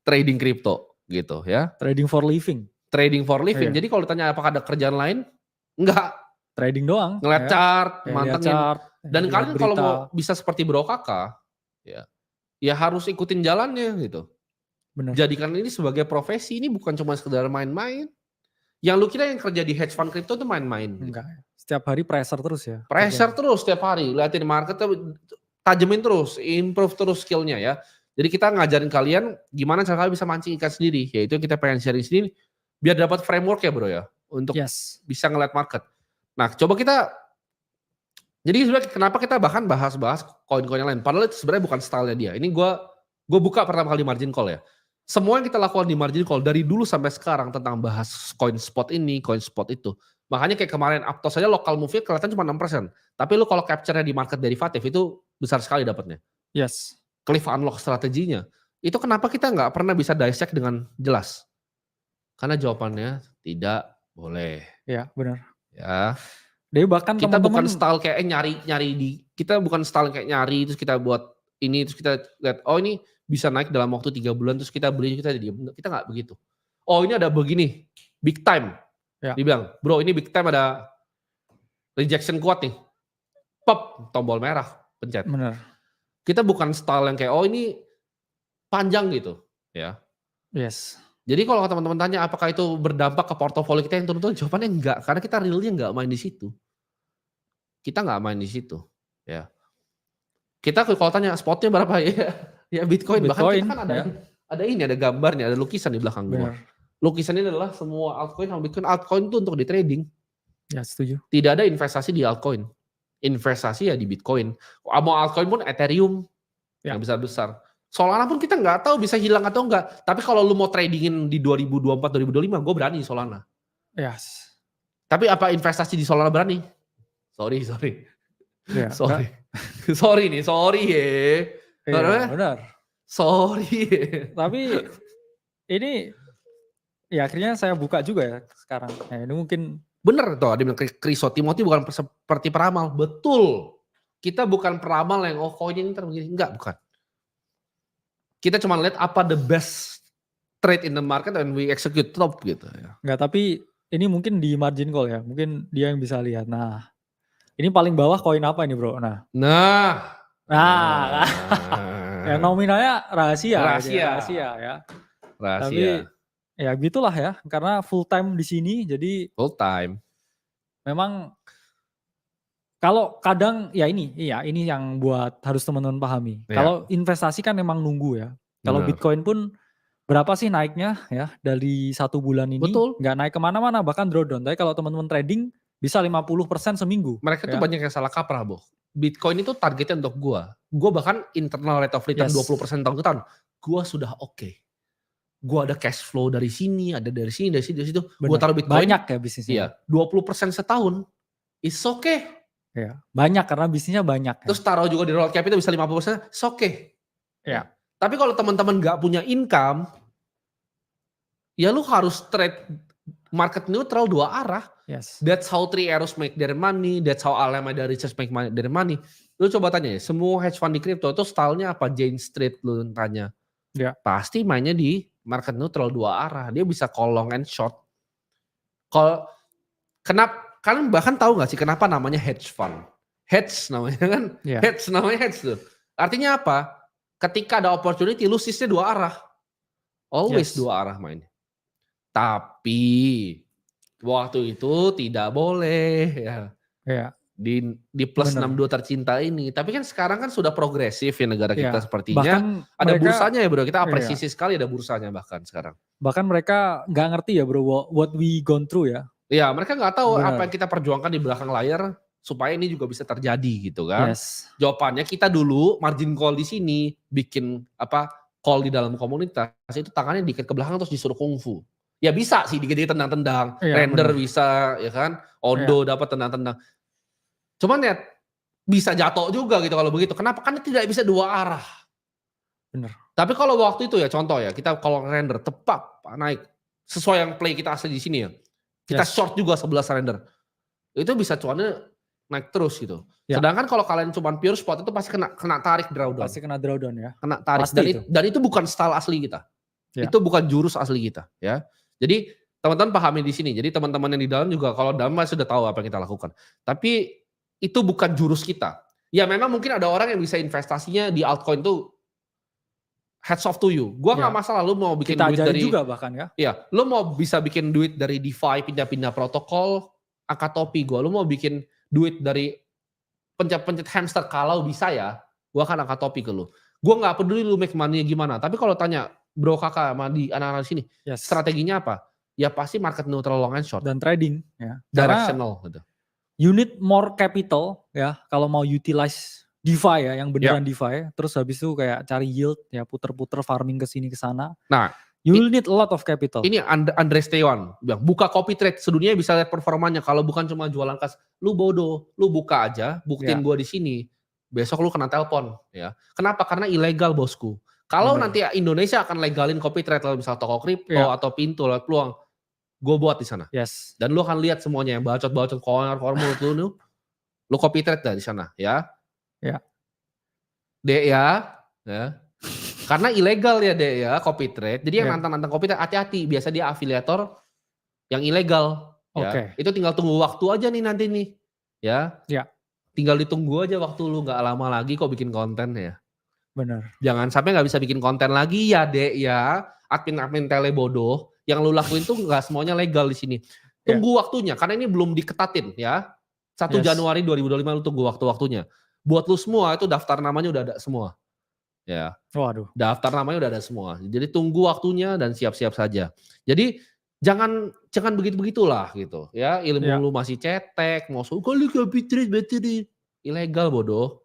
trading kripto gitu ya. Trading for living. Trading for living. Jadi kalau ditanya apakah ada kerjaan lain? Enggak. Trading doang. Ngeliat chart, mantengin. Dan kalian kalau mau bisa seperti Bro Kakak, ya harus ikutin jalannya gitu. Benar. Jadikan ini sebagai profesi, ini bukan cuma sekedar main-main. Yang lu kira yang kerja di hedge fund kripto itu main-main. Enggak. Setiap hari pressure terus ya. Pressure terus setiap hari, liatin market, tajemin terus, improve terus skillnya ya. Jadi kita ngajarin kalian gimana cara kalian bisa mancing ikan sendiri, yaitu kita pengen sharing sendiri, biar dapat framework ya bro ya, untuk bisa ngeliat market. Nah coba kita, jadi sebenarnya kenapa kita bahkan bahas-bahas koin-koin yang lain, padahal itu sebenarnya bukan stylenya dia. Ini gue buka pertama kali margin call ya. Semua yang kita lakukan di margin call dari dulu sampai sekarang tentang bahas coin spot ini, coin spot itu. Makanya kayak kemarin Aptos saja lokal move-nya kelihatan cuma 6%. Tapi lu kalau capture-nya di market derivatif itu besar sekali dapatnya. Yes. Cliff unlock strateginya. Itu kenapa kita nggak pernah bisa dissect dengan jelas? Karena jawabannya tidak boleh. Ya benar. Ya. Jadi bahkan kita teman-teman bukan style kayak kita bukan style kayak nyari terus kita buat ini terus kita lihat oh ini bisa naik dalam waktu 3 bulan terus kita beli kita diam. Kita nggak begitu. Oh ini ada begini big time. Ya. Dibilang bro ini big time ada rejection kuat nih. Pop tombol merah pencet. Benar. Kita bukan style yang kayak oh ini panjang gitu ya. Yes. Jadi kalau teman-teman tanya apakah itu berdampak ke portofolio kita yang turun-turun, jawabannya enggak, karena kita realnya enggak main di situ. Kita enggak main di situ, ya. Kita kalau tanya spotnya berapa ya? Ya Bitcoin. Bahkan kita kan ada ini, ada gambarnya, ada lukisan di belakang gua. Lukisan ini adalah semua altcoin sama Bitcoin. Altcoin itu untuk di trading. Ya setuju. Tidak ada investasi di altcoin. Investasi ya di Bitcoin. Mau altcoin pun Ethereum yang besar-besar. Solana pun kita nggak tahu bisa hilang atau enggak. Tapi kalau lu mau tradingin di 2024-2025, gue berani Solana. Yes. Tapi apa investasi di Solana berani? Sorry. Ya, sorry. Sorry ya. Benar. Sorry. Tapi ini ya akhirnya saya buka juga ya sekarang. Ya, ini mungkin bener tuh, dia bilang Kriso Timothy bukan seperti peramal. Betul. Kita bukan peramal yang koin ini begini. Enggak, bukan. Kita cuma lihat apa the best trade in the market and we execute top gitu ya. Enggak, tapi ini mungkin di margin call ya. Mungkin dia yang bisa lihat. Nah, ini paling bawah koin apa ini bro? Nah. Yang nominalnya rahasia ya. Tapi ya gitulah ya. Karena full time di sini jadi. Full time. Memang kalau kadang ya ini yang buat harus teman-teman pahami. Ya. Kalau investasi kan memang nunggu ya. Kalau Bitcoin pun berapa sih naiknya ya dari 1 bulan ini. Betul. Nggak naik kemana-mana bahkan drawdown. Tapi kalau teman-teman trading bisa 50% seminggu. Mereka tuh banyak yang salah kaprah Bo. Bitcoin itu targetnya untuk gua. Gua bahkan internal rate of return 20% tahun ke tahun. Gua sudah oke. Gua ada cash flow dari sini, ada dari sini, dari situ. Gua taruh Bitcoin. Banyak ya bisnisnya. Iya, 20% setahun. It's okay. Ya, banyak karena bisnisnya banyak. Terus taruh juga di roll capital bisa 50%, it's okay. Ya. Tapi kalau teman-teman nggak punya income, ya lu harus trade market neutral 2 arah. Yes. That's how Three Arrows make their money, that's how Alameda Research make their money. Lu coba tanya ya, semua hedge fund di crypto itu stylenya apa? Jane Street lu tanya. Ya. Pasti mainnya di market neutral 2 arah. Dia bisa call long and short. Kalau kalian bahkan tahu gak sih kenapa namanya hedge fund? Hedge namanya kan? Yeah. Hedge namanya hedge tuh. Artinya apa? Ketika ada opportunity, lu sisnya 2 arah. Always 2 arah mainnya. Tapi waktu itu tidak boleh ya. Yeah. Di plus 62 tercinta ini. Tapi kan sekarang kan sudah progresif ya negara kita sepertinya. Bahkan ada bursanya ya bro. Kita apresiasi sekali ada bursanya bahkan sekarang. Bahkan mereka gak ngerti ya bro what we gone through ya. Iya, mereka nggak tahu apa yang kita perjuangkan di belakang layar supaya ini juga bisa terjadi gitu kan. Yes. Jawabannya kita dulu margin call di sini bikin call di dalam komunitas itu tangannya dikit ke belakang terus disuruh kungfu. Ya bisa sih dikit-dikit tendang-tendang, Iya, render bener. bisa ya kan, Iya, Ondo dapat tendang-tendang. Cuman ya bisa jatuh juga gitu kalau begitu. Kenapa? Karena tidak bisa dua arah. bener. Tapi kalau waktu itu ya contoh ya, kita kalau render tepat naik sesuai yang play kita asli di sini ya. Kita Yes. short juga 11 render. Itu bisa cuannya naik terus gitu. Ya. Sedangkan kalau kalian cuma pure spot itu pasti kena tarik drawdown. Pasti kena drawdown ya. Kena tarik Pasti itu. dan itu bukan style asli kita. Ya. Itu bukan jurus asli kita ya. Jadi teman-teman pahami di sini. Jadi teman-teman yang di dalam juga kalau dalam sudah tahu apa yang kita lakukan. Tapi itu bukan jurus kita. Ya memang mungkin ada orang yang bisa investasinya di altcoin tuh heads off to you. Gua nggak Ya. masalah lu mau bikin Kita duit ajarin dari juga bahkan ya. iya, lu mau bisa bikin duit dari DeFi pindah-pindah protokol, angkat topi gua. Lu mau bikin duit dari pencet-pencet hamster kalau bisa ya, gua akan angkat topi ke lu. Gua nggak peduli lu make money gimana. Tapi kalau tanya bro kakak sama di anak-anak sini, Yes. strateginya apa? Ya pasti market neutral long and short, Dan trading ya. Karena directional gitu. you need more capital ya kalau mau utilize DeFi ya, yang beneran DeFi. Terus habis itu kayak cari yield ya, puter-puter farming ke sini ke sana. Nah, You will need a lot of capital. ini Andres Tewan bilang, buka copy trade sedunia bisa lihat performanya kalau bukan cuma jualan kas. Lu bodoh, lu buka aja, buktiin Ya. gua di sini. Besok lu kena telepon ya. Kenapa? Karena ilegal bosku. Kalau Bener. nanti Indonesia akan legalin copy trade lalu misal toko kripto Ya. atau pintu lewat peluang, gue buat di sana. Yes. Dan lu akan lihat semuanya yang bacot-bacot formula lu copy trade dah di sana ya. Ya. Dek ya. Karena ilegal ya Dek ya copy trade. Jadi yang Ya. nantang-nantang copy trade hati-hati. Biasa dia afiliator yang ilegal ya. Oke. Itu tinggal tunggu waktu aja nih nanti nih. Ya. Ya. Tinggal ditunggu aja waktu lu nggak lama lagi kok bikin konten ya. Bener. Jangan sampai nggak bisa bikin konten lagi ya Dek ya. Admin-admin tele bodoh. Yang lu lakuin tuh nggak semuanya legal di sini. Tunggu waktunya karena ini belum diketatin ya. 1 Yes. Januari 2025 lu tunggu waktu-waktunya. Buat lu semua itu daftar namanya udah ada semua. Ya. Waduh. Daftar namanya udah ada semua. Jadi tunggu waktunya dan siap-siap saja. Jadi jangan begitu-begitulah gitu ya. Ilmu Ya. lu masih cetek, mau kali copy trade battery. Ilegal bodoh.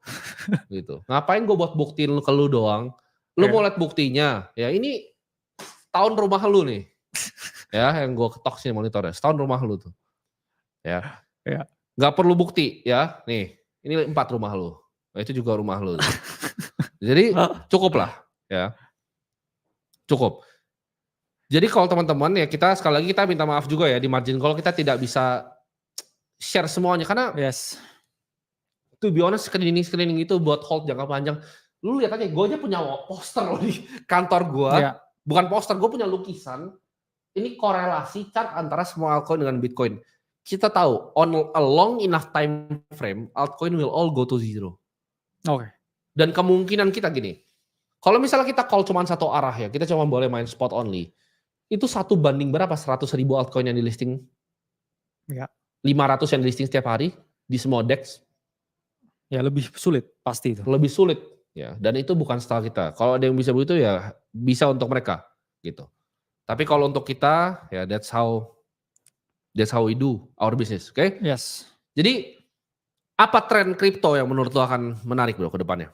Gitu. Ngapain gue buat buktiin lu ke lu doang. Lu Ya. mau lihat buktinya. Ya ini tahun rumah lu nih. Ya yang gue ketok sini monitornya. Setahun rumah lu tuh. Ya. Ya. Gak perlu bukti ya. Nih. Ini 4 rumah lu. Nah, itu juga rumah lu. Jadi cukup lah ya. Cukup. Jadi kalau teman-teman ya kita sekali lagi kita minta maaf juga ya di margin call kita tidak bisa share semuanya karena Yes. to be honest screening itu buat hold jangka panjang. Lu lihat aja gue aja punya poster loh di kantor gue. Ya. Bukan poster, gue punya lukisan. Ini korelasi chart antara semua altcoin dengan Bitcoin. Kita tahu on a long enough time frame altcoin will all go to zero. Oke. Dan kemungkinan kita gini, kalau misalnya kita call cuma satu arah ya, kita cuma boleh main spot only. Itu 1 banding berapa? 100.000 altcoin yang di listing. Ya. 500 yang di listing setiap hari di semua DEX. Ya lebih sulit pasti itu. Lebih sulit ya. Dan itu bukan style kita. Kalau ada yang bisa begitu ya bisa untuk mereka gitu. Tapi kalau untuk kita ya that's how we do our business, oke? Okay? Yes. Jadi apa tren kripto yang menurut lo akan menarik bro ke depannya?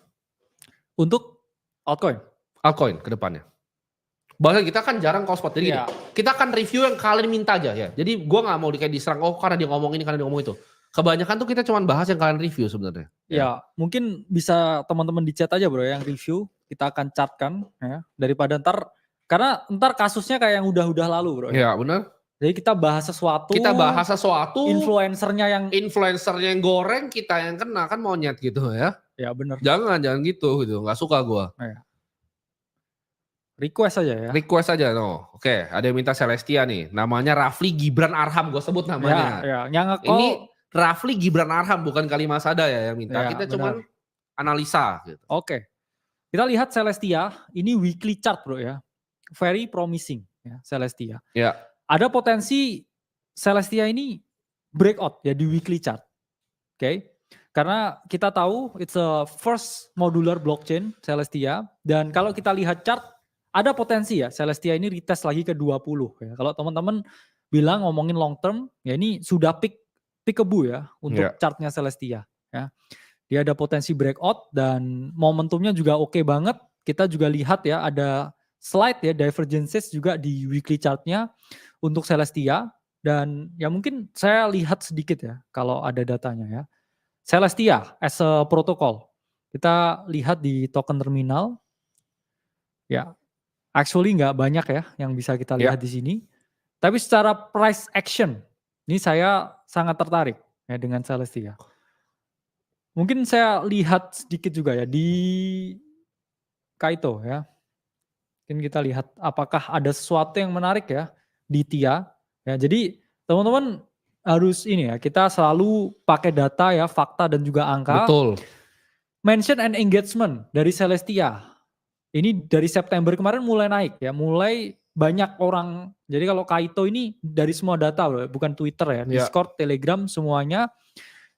Untuk altcoin. Altcoin ke depannya. Bahkan kita kan jarang call spot. Jadi gini, kita akan review yang kalian minta aja ya. Jadi gue gak mau kayak diserang, oh karena dia ngomong ini, karena dia ngomong itu. Kebanyakan tuh kita cuma bahas yang kalian review sebenarnya. Ya, mungkin bisa teman-teman di chat aja bro yang review. Kita akan catkan ya. Daripada karena ntar kasusnya kayak yang udah lalu bro. Ya benar. Jadi kita bahas sesuatu. Influencernya yang goreng, kita yang kena kan monyet gitu ya. Ya benar. Jangan gitu. Gak suka gue. Ya. Request aja ya. Request aja no. Oke, ada yang minta Celestia nih. Namanya Rafli Gibran Arham, gue sebut namanya. Ya. Yang ini Rafli Gibran Arham bukan Kalimah Sada ya yang minta. Ya, kita cuma analisa gitu. Oke. Kita lihat Celestia, ini weekly chart bro ya. Very promising ya Celestia. Ya. Ada potensi Celestia ini breakout ya di weekly chart. Oke. Karena kita tahu it's a first modular blockchain Celestia. Dan kalau kita lihat chart, ada potensi ya Celestia ini retest lagi ke 20 ya. Kalau teman-teman bilang ngomongin long term, ya ini sudah pickable ya untuk chartnya Celestia ya. Dia ada potensi breakout dan momentumnya juga oke banget. Kita juga lihat ya ada slight ya divergences juga di weekly chartnya untuk Celestia. Dan ya mungkin saya lihat sedikit ya kalau ada datanya ya. Celestia as a protocol. Kita lihat di token terminal. Ya, actually nggak banyak ya yang bisa kita Ya, lihat di sini. Tapi secara price action, ini saya sangat tertarik ya dengan Celestia. Mungkin saya lihat sedikit juga ya di Kaito ya. Mungkin kita lihat apakah ada sesuatu yang menarik ya di TIA. Ya, jadi teman-teman harus ini ya, kita selalu pakai data ya, fakta dan juga angka. betul. Mention and engagement dari Celestia. Ini dari September kemarin mulai naik ya, mulai banyak orang. Jadi kalau Kaito ini dari semua data loh, bukan Twitter ya, Ya, Discord, Telegram semuanya.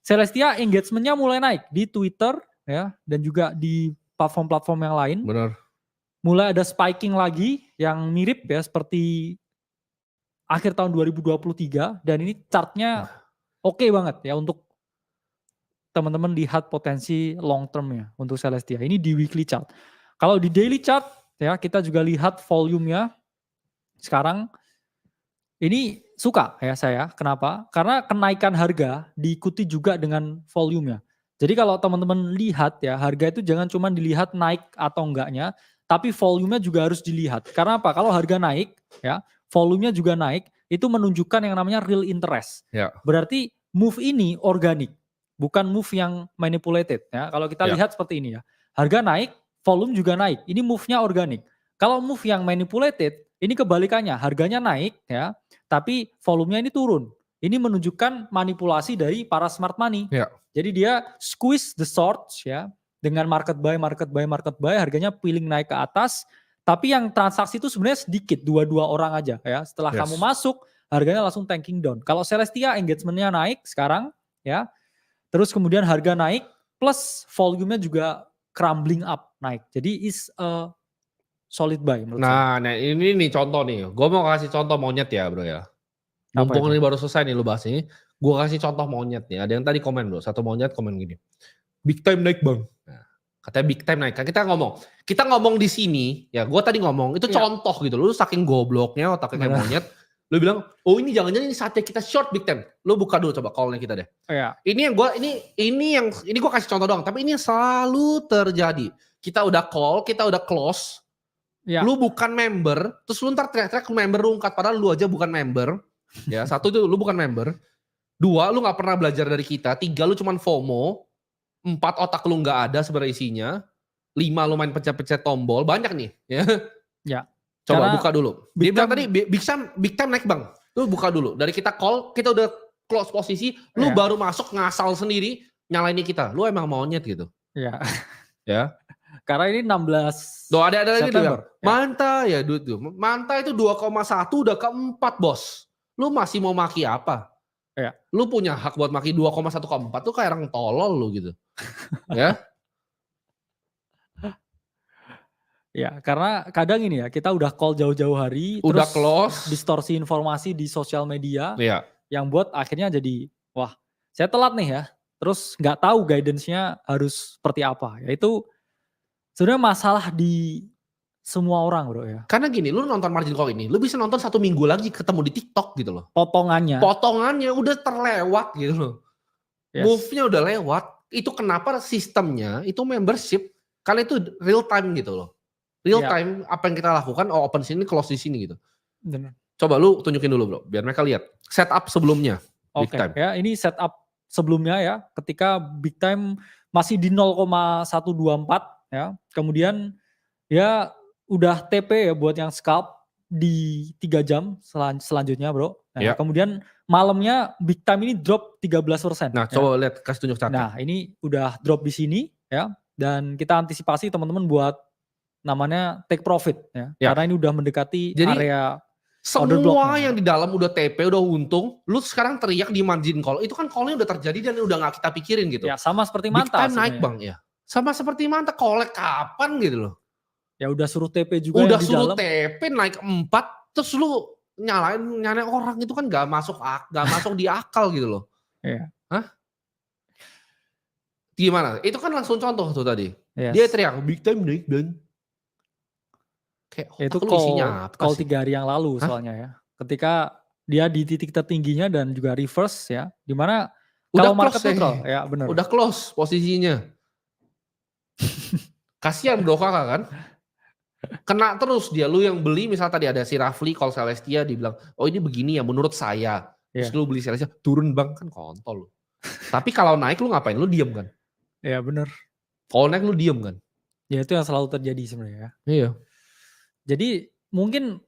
Celestia engagementnya mulai naik di Twitter ya, dan juga di platform-platform yang lain. benar. Mulai ada spiking lagi yang mirip ya seperti akhir tahun 2023 dan ini chartnya oke banget ya untuk teman-teman lihat potensi long term ya untuk Celestia. Ini di weekly chart. Kalau di daily chart ya kita juga lihat volumenya sekarang ini suka ya saya. Kenapa? Karena kenaikan harga diikuti juga dengan volumenya. Jadi kalau teman-teman lihat ya harga itu jangan cuma dilihat naik atau enggaknya, tapi volumenya juga harus dilihat. Karena apa? Kalau harga naik ya, volumenya juga naik, itu menunjukkan yang namanya real interest. Ya, Berarti move ini organik, bukan move yang manipulated ya. Kalau kita ya, lihat seperti ini ya. Harga naik, volume juga naik. Ini move-nya organik. Kalau move yang manipulated, ini kebalikannya, harganya naik ya, tapi volumenya ini turun. Ini menunjukkan manipulasi dari para smart money. ya. Jadi dia squeeze the shorts ya dengan market buy, harganya peeling naik ke atas. Tapi yang transaksi itu sebenarnya sedikit, dua orang aja ya. Setelah Yes. kamu masuk, harganya langsung tanking down. Kalau Celestia engagementnya naik sekarang ya, terus kemudian harga naik plus volumenya juga crumbling up naik. Jadi is a solid buy menurut saya. Nah, ini nih contoh nih. Gue mau kasih contoh monyet ya, bro ya. Apa Mumpung itu? ini baru selesai nih lu bahas ini, gue kasih contoh monyet nih. Ada yang tadi komen bro, satu monyet komen gini. Big time naik bang. Nah, katanya big time naik. Kan kita ngomong di sini, ya gue tadi ngomong, itu Iya. contoh gitu. Lu saking gobloknya otaknya kayak Benar. monyet. Lu bilang, oh ini jangan-jangan ini saatnya kita short big time. Lu buka dulu coba call-nya kita deh. Iya. Ini gue kasih contoh doang, tapi ini yang selalu terjadi. Kita udah call, kita udah close, Iya. lu bukan member, terus lu ntar teriak-teriak member rungkat, padahal lu aja bukan member. Ya, satu itu lu bukan member. Dua, lu gak pernah belajar dari kita. Tiga, lu cuman FOMO. Empat, otak lu gak ada sebenarnya isinya. Lima, lu main pencet-pencet tombol. Banyak nih. Ya. Ya. Coba Karena buka dulu. Dia big bilang time- tadi big time naik bang. Lu buka dulu. Dari kita call, kita udah close posisi. Lu Iya. baru masuk ngasal sendiri. Nyalain kita. Lu emang monyet gitu. Iya. Ya. Karena ini 16 Tuh ada lagi dia bilang, September. Ya. Manta ya duit tuh. Manta itu 2,1 udah ke 4 bos. Lu masih mau maki apa? Ya. Lu punya hak buat maki 2,1 ke 4 tuh kayak orang tolol lu gitu. Ya. Ya, karena kadang ini ya, kita udah call jauh-jauh hari, Udah terus close. distorsi informasi di sosial media, Iya. yang buat akhirnya jadi, wah saya telat nih ya, terus nggak tahu guidance-nya harus seperti apa. Ya itu sebenarnya masalah di semua orang bro ya. Karena gini, lu nonton margin call ini, lu bisa nonton 1 minggu lagi ketemu di TikTok gitu loh. Potongannya. Potongannya udah terlewat gitu loh. Yes. Move-nya udah lewat. Itu kenapa sistemnya itu membership. Karena itu real time gitu loh. Real Ya. time apa yang kita lakukan, oh open sini, close di sini gitu. Bener. Coba lu tunjukin dulu bro, biar mereka lihat. Setup sebelumnya, big Oke, time. ya ini setup sebelumnya ya, ketika big time masih di 0,124 ya, kemudian ya udah TP ya buat yang scalp di 3 jam selanjutnya bro. Nah, Ya. kemudian malamnya big time ini drop 13%. Nah ya. coba lihat, kasih tunjuk chartnya. Nah ini udah drop di sini ya, dan kita antisipasi teman-teman buat namanya take profit ya, Ya. karena ini udah mendekati Jadi, area order semua block-nya. yang di dalam udah TP, udah untung, lu sekarang teriak di margin call, itu kan call-nya udah terjadi dan udah gak kita pikirin gitu. Ya sama seperti Big Manta time naik sebenarnya. bang ya. Sama seperti Manta, collect kapan gitu loh. Ya udah suruh TP juga Udah yang di suruh dalam. TP naik 4, terus lu nyalain orang itu kan gak masuk di akal gitu loh. Iya. Hah? Gimana? Itu kan langsung contoh tuh tadi. Yes. Dia teriak, big time naik dan Kayak Itu otak lu isinya apa call sih? 3 hari yang lalu Hah? soalnya ya. Ketika dia di titik tertingginya dan juga reverse ya, di mana Udah kalau market close neutral ya bener. udah close posisinya. Kasihan bro kakak kan. Kena terus dia, lu yang beli misal tadi ada si Rafli call Celestia dibilang, oh ini begini ya menurut saya. Terus Iya, lu beli Celestia, turun bang kan kontol lu. Tapi kalau naik lu ngapain? Lu diem kan? iya bener. Kalau naik lu diem kan? Ya itu yang selalu terjadi sebenarnya ya. Iya. Jadi mungkin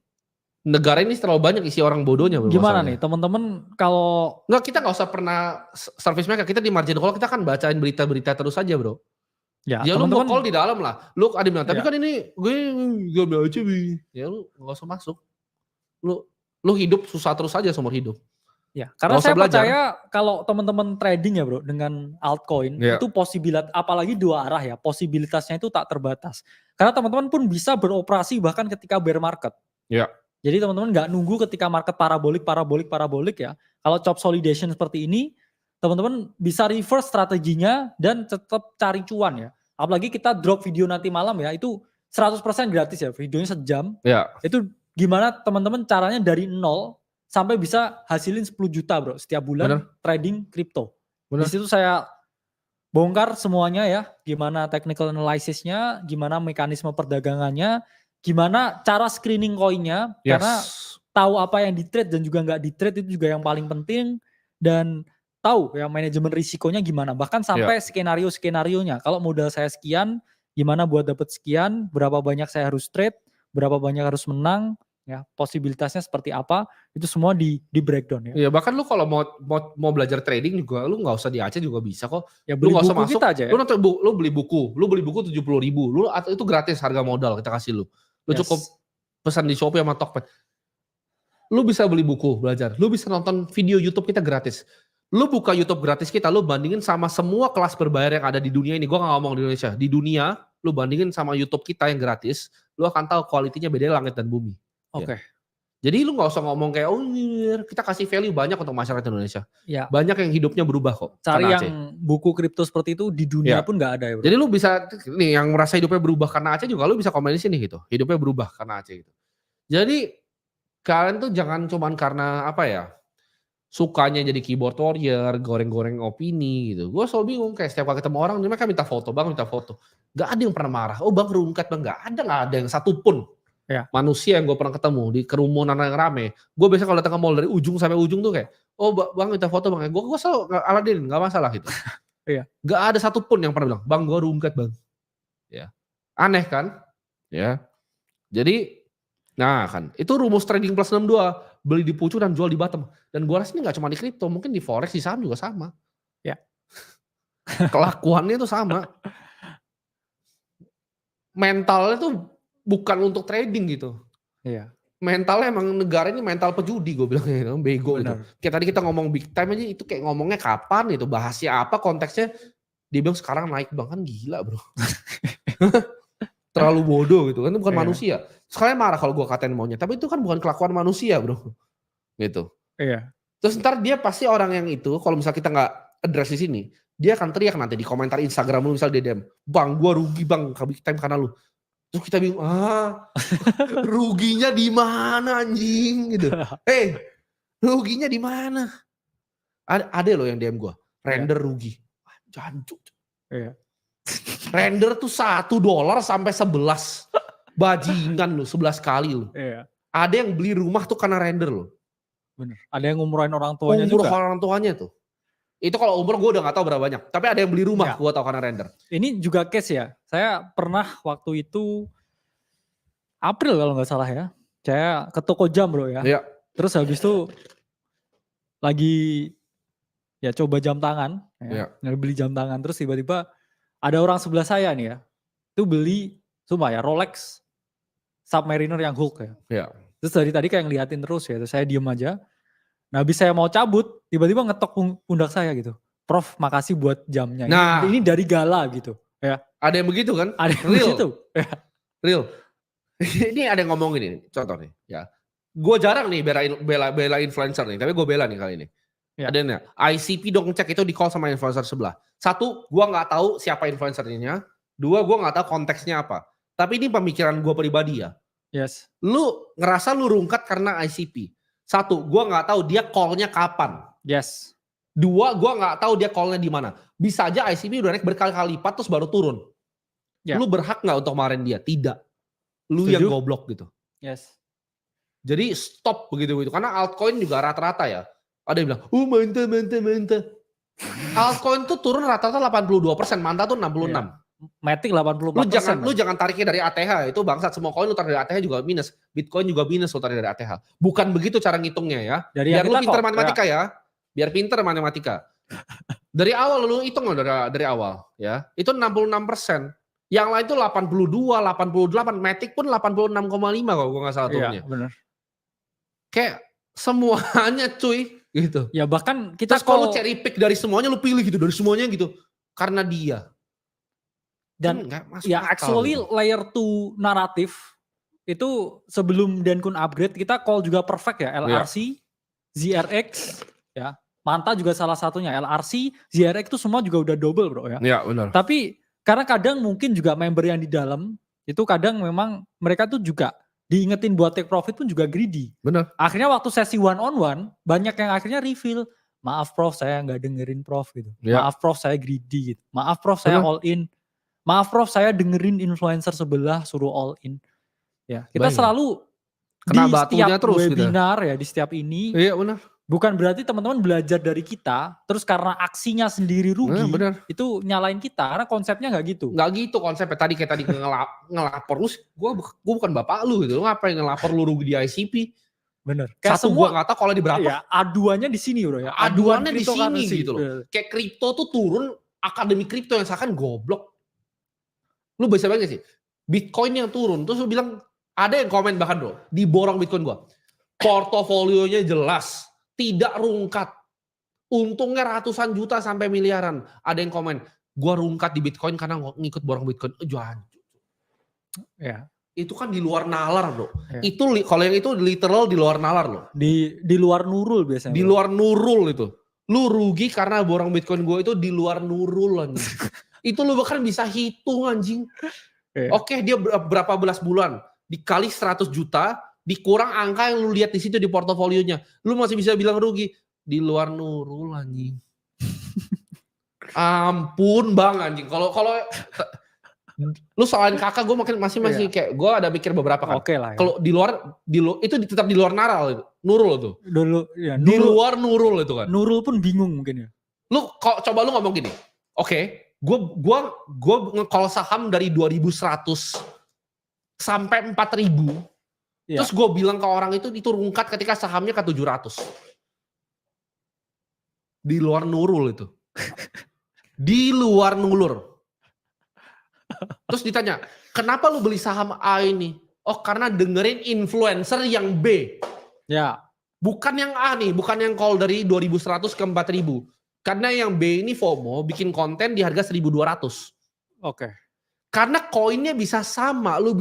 Negara ini terlalu banyak isi orang bodohnya bro gimana nih masalahnya. teman-teman kalau Enggak, kita nggak usah pernah service mereka, kita di margin call kita kan bacain berita-berita terus aja bro. ya Ya lu mau call teman-teman di dalam lah. Lu ada bilang, tapi ya kan ini gue gak baca bi. Ya lu nggak usah masuk. Lu hidup susah terus aja seumur hidup. ya Nggak karena usah saya belajar. percaya kalau teman-teman trading ya bro dengan altcoin Iya. itu posibilitas apalagi dua arah ya posibilitasnya itu tak terbatas. Karena teman-teman pun bisa beroperasi bahkan ketika bear market. Iya. Jadi teman-teman nggak nunggu ketika market parabolik ya. Kalau chop solidation seperti ini, teman-teman bisa reverse strateginya dan tetap cari cuan ya. Apalagi kita drop video nanti malam ya, itu 100% gratis ya, videonya sejam. Iya. Itu gimana teman-teman caranya dari nol sampai bisa hasilin 10 juta bro setiap bulan Bener. trading kripto. Di Bener. situ saya bongkar semuanya ya, gimana technical analysisnya, gimana mekanisme perdagangannya, gimana cara screening koinnya, karena Yes. tahu apa yang di trade dan juga nggak di trade itu juga yang paling penting, dan tahu ya manajemen risikonya gimana, bahkan Iya. sampai skenario-skenarionya. Kalau modal saya sekian, gimana buat dapat sekian, berapa banyak saya harus trade, berapa banyak harus menang, ya posibilitasnya seperti apa, itu semua di breakdown ya. Iya, bahkan lu kalau mau belajar trading juga lu nggak usah di Aceh juga bisa kok. Ya Lu beli nggak usah buku masuk, kita aja ya. lu beli buku 70.000, lu atau itu gratis harga modal kita kasih lu. Lu cukup Yes. pesan di Shopee sama Tokped. Lu bisa beli buku belajar, lu bisa nonton video YouTube kita gratis. Lu buka YouTube gratis kita, lu bandingin sama semua kelas berbayar yang ada di dunia ini. Gua nggak ngomong di Indonesia, di dunia lu bandingin sama YouTube kita yang gratis, lu akan tahu kualitinya beda langit dan bumi. Ya. Oke. Jadi lu nggak usah ngomong kayak, oh ini kita kasih value banyak untuk masyarakat Indonesia. Ya. Banyak yang hidupnya berubah kok. Cari karena yang Aceh. buku kripto seperti itu di dunia Ya. pun nggak ada ya bro. Jadi lu bisa, nih yang merasa hidupnya berubah karena Aceh juga lu bisa komen di sini gitu. Hidupnya berubah karena Aceh gitu. Jadi kalian tuh jangan cuman karena apa ya, sukanya jadi keyboard warrior, goreng-goreng opini gitu. Gue selalu bingung kayak setiap kali ketemu orang, mereka minta foto, bang minta foto. Gak ada yang pernah marah, oh bang rungkat bang, gak ada yang satupun. Ya. Manusia yang gue pernah ketemu di kerumunan yang rame. Gue biasanya kalau datang ke mall dari ujung sampai ujung tuh kayak, oh bang minta foto bang. Gue selalu Aladin, gak masalah gitu. Iya. Gak ada satupun yang pernah bilang, bang gue rungkat bang. Ya. Aneh kan? Ya. Jadi, nah kan, itu rumus trading plus 62. Beli di pucuk dan jual di bottom. Dan gue rasa ini gak cuma di kripto, mungkin di forex, di saham juga sama. Ya. Kelakuannya tuh sama. Mentalnya tuh bukan untuk trading gitu. Iya. Mentalnya emang negara ini mental pejudi gue bilang gitu, bego gitu. Benar. Kayak tadi kita ngomong big time aja itu kayak ngomongnya kapan gitu, bahasnya apa, konteksnya. Dia bilang sekarang naik bang, kan gila bro. Terlalu bodoh gitu kan, itu bukan Iya. manusia. Sekalian marah kalau gue katain maunya, tapi itu kan bukan kelakuan manusia bro. Gitu. Iya. Terus ntar dia pasti orang yang itu, kalau misal kita nggak address di sini, dia akan teriak nanti di komentar Instagram lu misal dia DM, bang gue rugi bang big time karena lu. Terus kita bingung, ruginya di mana anjing gitu. Ruginya di mana? Ada loh yang DM gue, render rugi. Jancuk. Iya. Render tuh $1 sampai 11. Bajingan lo, 11 kali lo. Iya. Ada yang beli rumah tuh karena render lo. Bener. Ada yang ngumrohin orang tuanya Umur juga. orang tuanya tuh. Itu kalau umur gue udah gak tahu berapa banyak. Tapi ada yang beli rumah, gue tahu karena render. Ini juga case ya. Saya pernah waktu itu April kalau nggak salah ya. Saya ke toko jam bro ya. Iya. Terus habis itu lagi ya coba jam tangan. Ya. Beli jam tangan. Terus tiba-tiba ada orang sebelah saya nih ya. Itu beli, sumpah ya Rolex Submariner yang Hulk ya. Iya. Terus dari tadi kayak ngeliatin terus ya. Terus saya diem aja. Nah habis saya mau cabut, tiba-tiba ngetok pundak saya gitu. Prof makasih buat jamnya. Nah. Ini dari Gala gitu. Ya. Ada yang begitu kan? Ada yang Real. begitu. Ya. Real. Ini ada yang ngomong ini, contoh nih. Ya. Gue jarang nih bela influencer nih, tapi gue bela nih kali ini. Ya. Ada nih, ICP dong cek itu di call sama influencer sebelah. Satu, gue gak tahu siapa influencernya. Dua, gue gak tahu konteksnya apa. Tapi ini pemikiran gue pribadi ya. Yes. Lu ngerasa lu rungkat karena ICP. Satu, gua nggak tahu dia call-nya kapan. Yes. Dua, gua nggak tahu dia call-nya di mana. Bisa aja ICP udah naik berkali-kali lipat terus baru turun. Ya. Lu berhak nggak untuk marahin dia? Tidak. Lu Setuju. yang goblok gitu. Yes. Jadi stop begitu-begitu. Karena altcoin juga rata-rata ya. Ada yang bilang, mantap. Altcoin tuh turun rata-rata 82%, Manta tuh 66. Iya. Matic 84%. Lu jangan tariknya dari ATH, itu bangsat. Semua koin lu tarik dari ATH juga minus. Bitcoin juga minus lu tarik dari ATH. Bukan begitu cara ngitungnya ya. Dari Biar yang lu kita pinter kok, matematika ya. Biar pinter matematika. Dari awal lu hitung loh dari awal ya. Itu 66%. Yang lain tuh 82, 88, Matic pun 86,5 kalau gue nggak salah turunnya. Iya, benar. Kayak semuanya cuy gitu. Ya bahkan kita Terus kalau lu cherry pick dari semuanya lu pilih gitu, dari semuanya gitu. Karena dia. dan Kan nggak masuk ya akal actually gitu. layer 2 naratif itu sebelum Denkun upgrade kita call juga perfect ya, LRC, ZRX ya. Manta juga salah satunya, LRC, ZRX itu semua juga udah double bro ya. Iya benar. Tapi karena kadang mungkin juga member yang di dalam itu kadang memang mereka tuh juga diingetin buat take profit pun juga greedy. Benar. Akhirnya waktu sesi one on one banyak yang akhirnya reveal, maaf prof saya nggak dengerin prof gitu. Ya. Maaf prof saya greedy gitu. Maaf prof saya all in. Maaf prof saya dengerin influencer sebelah suruh all in. Ya, kita Banyak. selalu Kena di batunya setiap terus gitu. webinar ya, di setiap ini Iya benar. bukan berarti teman-teman belajar dari kita, terus karena aksinya sendiri rugi, benar. itu nyalain kita, karena konsepnya nggak gitu. Nggak gitu konsepnya. Kayak tadi ngelapor lu, gue bukan bapak lu gitu. Lu ngapain ngelapor lu rugi di ICP? Bener. Kayak Satu semua, gue nggak tahu kalau di berapa. ya, aduannya di sini bro ya. Aduannya di sini cryptocurrency. gitu loh. Kayak kripto tuh turun, akademi kripto yang seakan goblok. Lu bisa banget sih. Bitcoin yang turun, terus lu bilang, ada yang komen bahkan bro, diborong Bitcoin gua. Portofolionya jelas, tidak rungkat. Untungnya ratusan juta sampai miliaran. Ada yang komen, gua rungkat di Bitcoin karena ngikut borong Bitcoin. Jangan. Ya. Itu kan di luar nalar bro. Ya. Itu kalau yang itu literal di luar nalar loh. Di luar Nurul biasanya. Di luar Nurul itu. Lu rugi karena borong Bitcoin gue itu di luar Nurul anjing. Itu lu bahkan bisa hitung anjing. Oke, dia berapa belas bulan dikali 100 juta dikurang angka yang lu lihat di situ di portofolionya. Lu masih bisa bilang rugi di luar Nurul anjing. Ampun bang anjing. Kalau lu soalin kakak gue masih kayak gue ada pikir beberapa kan. Oke lah. Ya. Kalau di luar itu tetap di luar Nurul tuh. Dulu ya, Di luar Nurul itu kan. Nurul pun bingung mungkin ya. Lu coba lu ngomong gini. Oke, gua nge-call saham dari 2100 sampai 4000. Ya. Terus gue bilang ke orang itu rungkat ketika sahamnya ke 700. Di luar Nurul itu. Di luar Nurul. Terus ditanya, kenapa lu beli saham A ini? Oh karena dengerin influencer yang B. Ya. Bukan yang A nih, bukan yang call dari 2100 ke 4000. Karena yang B ini FOMO, bikin konten di harga 1200. Oke. Karena koinnya bisa sama, gue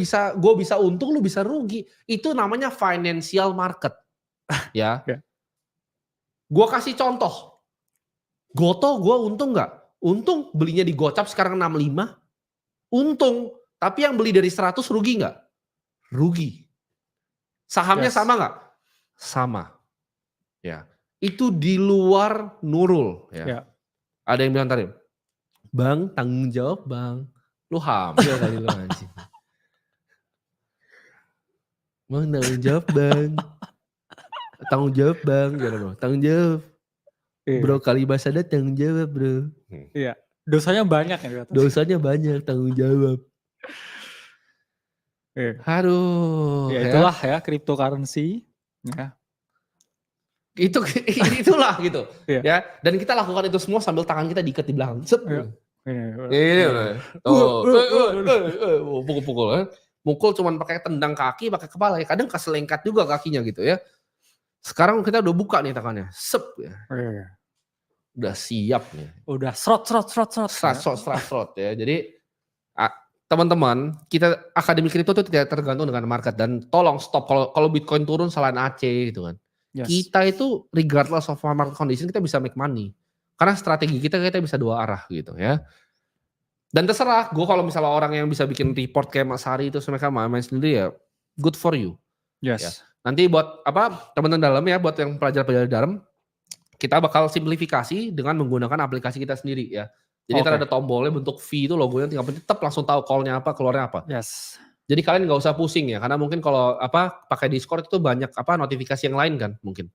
bisa untung, lu bisa rugi. Itu namanya financial market. Ya. Okay. Gue kasih contoh. Goto gue untung nggak? Untung belinya di Gocap sekarang 65. Untung. Tapi yang beli dari 100 rugi nggak? Rugi. Sahamnya sama nggak? Sama. Ya. Itu di luar Nurul. Ya. Ada yang bilang tadi, bang tanggung jawab bang. Lu hamil kali lu anjing. Bang tanggung jawab bang. Tanggung jawab bang. Gimana bro? Tanggung jawab. Bro kali bahasa ada tanggung jawab bro. Iya. Dosanya banyak ya. Dosanya banyak, tanggung jawab. Aduh. Ya itulah ya cryptocurrency. Ya. Itulah gitu. Ya. Dan kita lakukan itu semua sambil tangan kita diikat di belakang. Pukul-pukul. Mukul cuman pakai tendang kaki, pakai kepala. Kadang keselengkat juga kakinya gitu ya. Sekarang kita udah buka nih tangannya. Sep ya. Udah siap nih. Udah srot ya. Jadi teman-teman, kita akademi kripto itu tidak tergantung dengan market, dan tolong stop kalau Bitcoin turun salahin Aceh gitu kan. Yes. Kita itu regardless of market condition kita bisa make money. Karena strategi kita bisa dua arah gitu ya. Dan terserah, gue kalau misalnya orang yang bisa bikin report kayak Mas Hari itu mereka main sendiri ya. good for you. Yes. Ya. Nanti buat teman-teman dalam ya, buat yang pelajar-pelajar dalam, kita bakal simplifikasi dengan menggunakan aplikasi kita sendiri ya. Jadi ntar ada tombolnya bentuk V itu logonya, tinggal pencet tetap langsung tahu call-nya apa, keluarnya apa. Yes. Jadi kalian nggak usah pusing ya, karena mungkin kalau pakai Discord itu banyak notifikasi yang lain kan mungkin.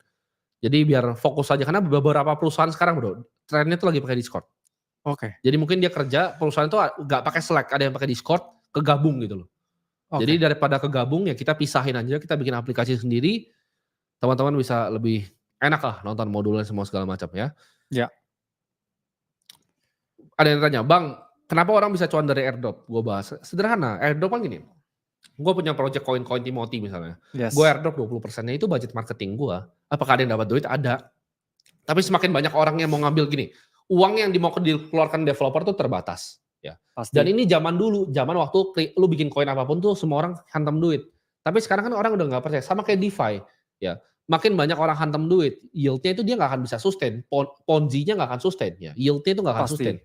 Jadi biar fokus aja, karena beberapa perusahaan sekarang bro, trennya tuh lagi pakai Discord. Oke. Jadi mungkin dia kerja, perusahaan itu nggak pakai Slack, ada yang pakai Discord, kegabung gitu loh. Jadi daripada kegabung ya kita pisahin aja, kita bikin aplikasi sendiri, teman-teman bisa lebih enak lah nonton modulnya semua segala macam ya. Ya. Ada yang tanya, Bang, kenapa orang bisa cuan dari airdrop? Gue bahas, sederhana, airdrop kan gini, gue punya project koin-koin Timothy misalnya, gue airdrop 20%-nya itu budget marketing gue, apakah ada yang dapat duit? Ada. Tapi semakin banyak orang yang mau ngambil gini, uang yang mau dikeluarkan developer tuh terbatas. Ya. Pasti. Dan ini zaman dulu, zaman waktu lu bikin koin apapun tuh semua orang hantam duit. Tapi sekarang kan orang udah nggak percaya, sama kayak DeFi. Ya. Makin banyak orang hantam duit, yield-nya itu dia nggak akan bisa sustain, Ponzi-nya nggak akan sustain. Ya. Yield-nya itu nggak akan sustain.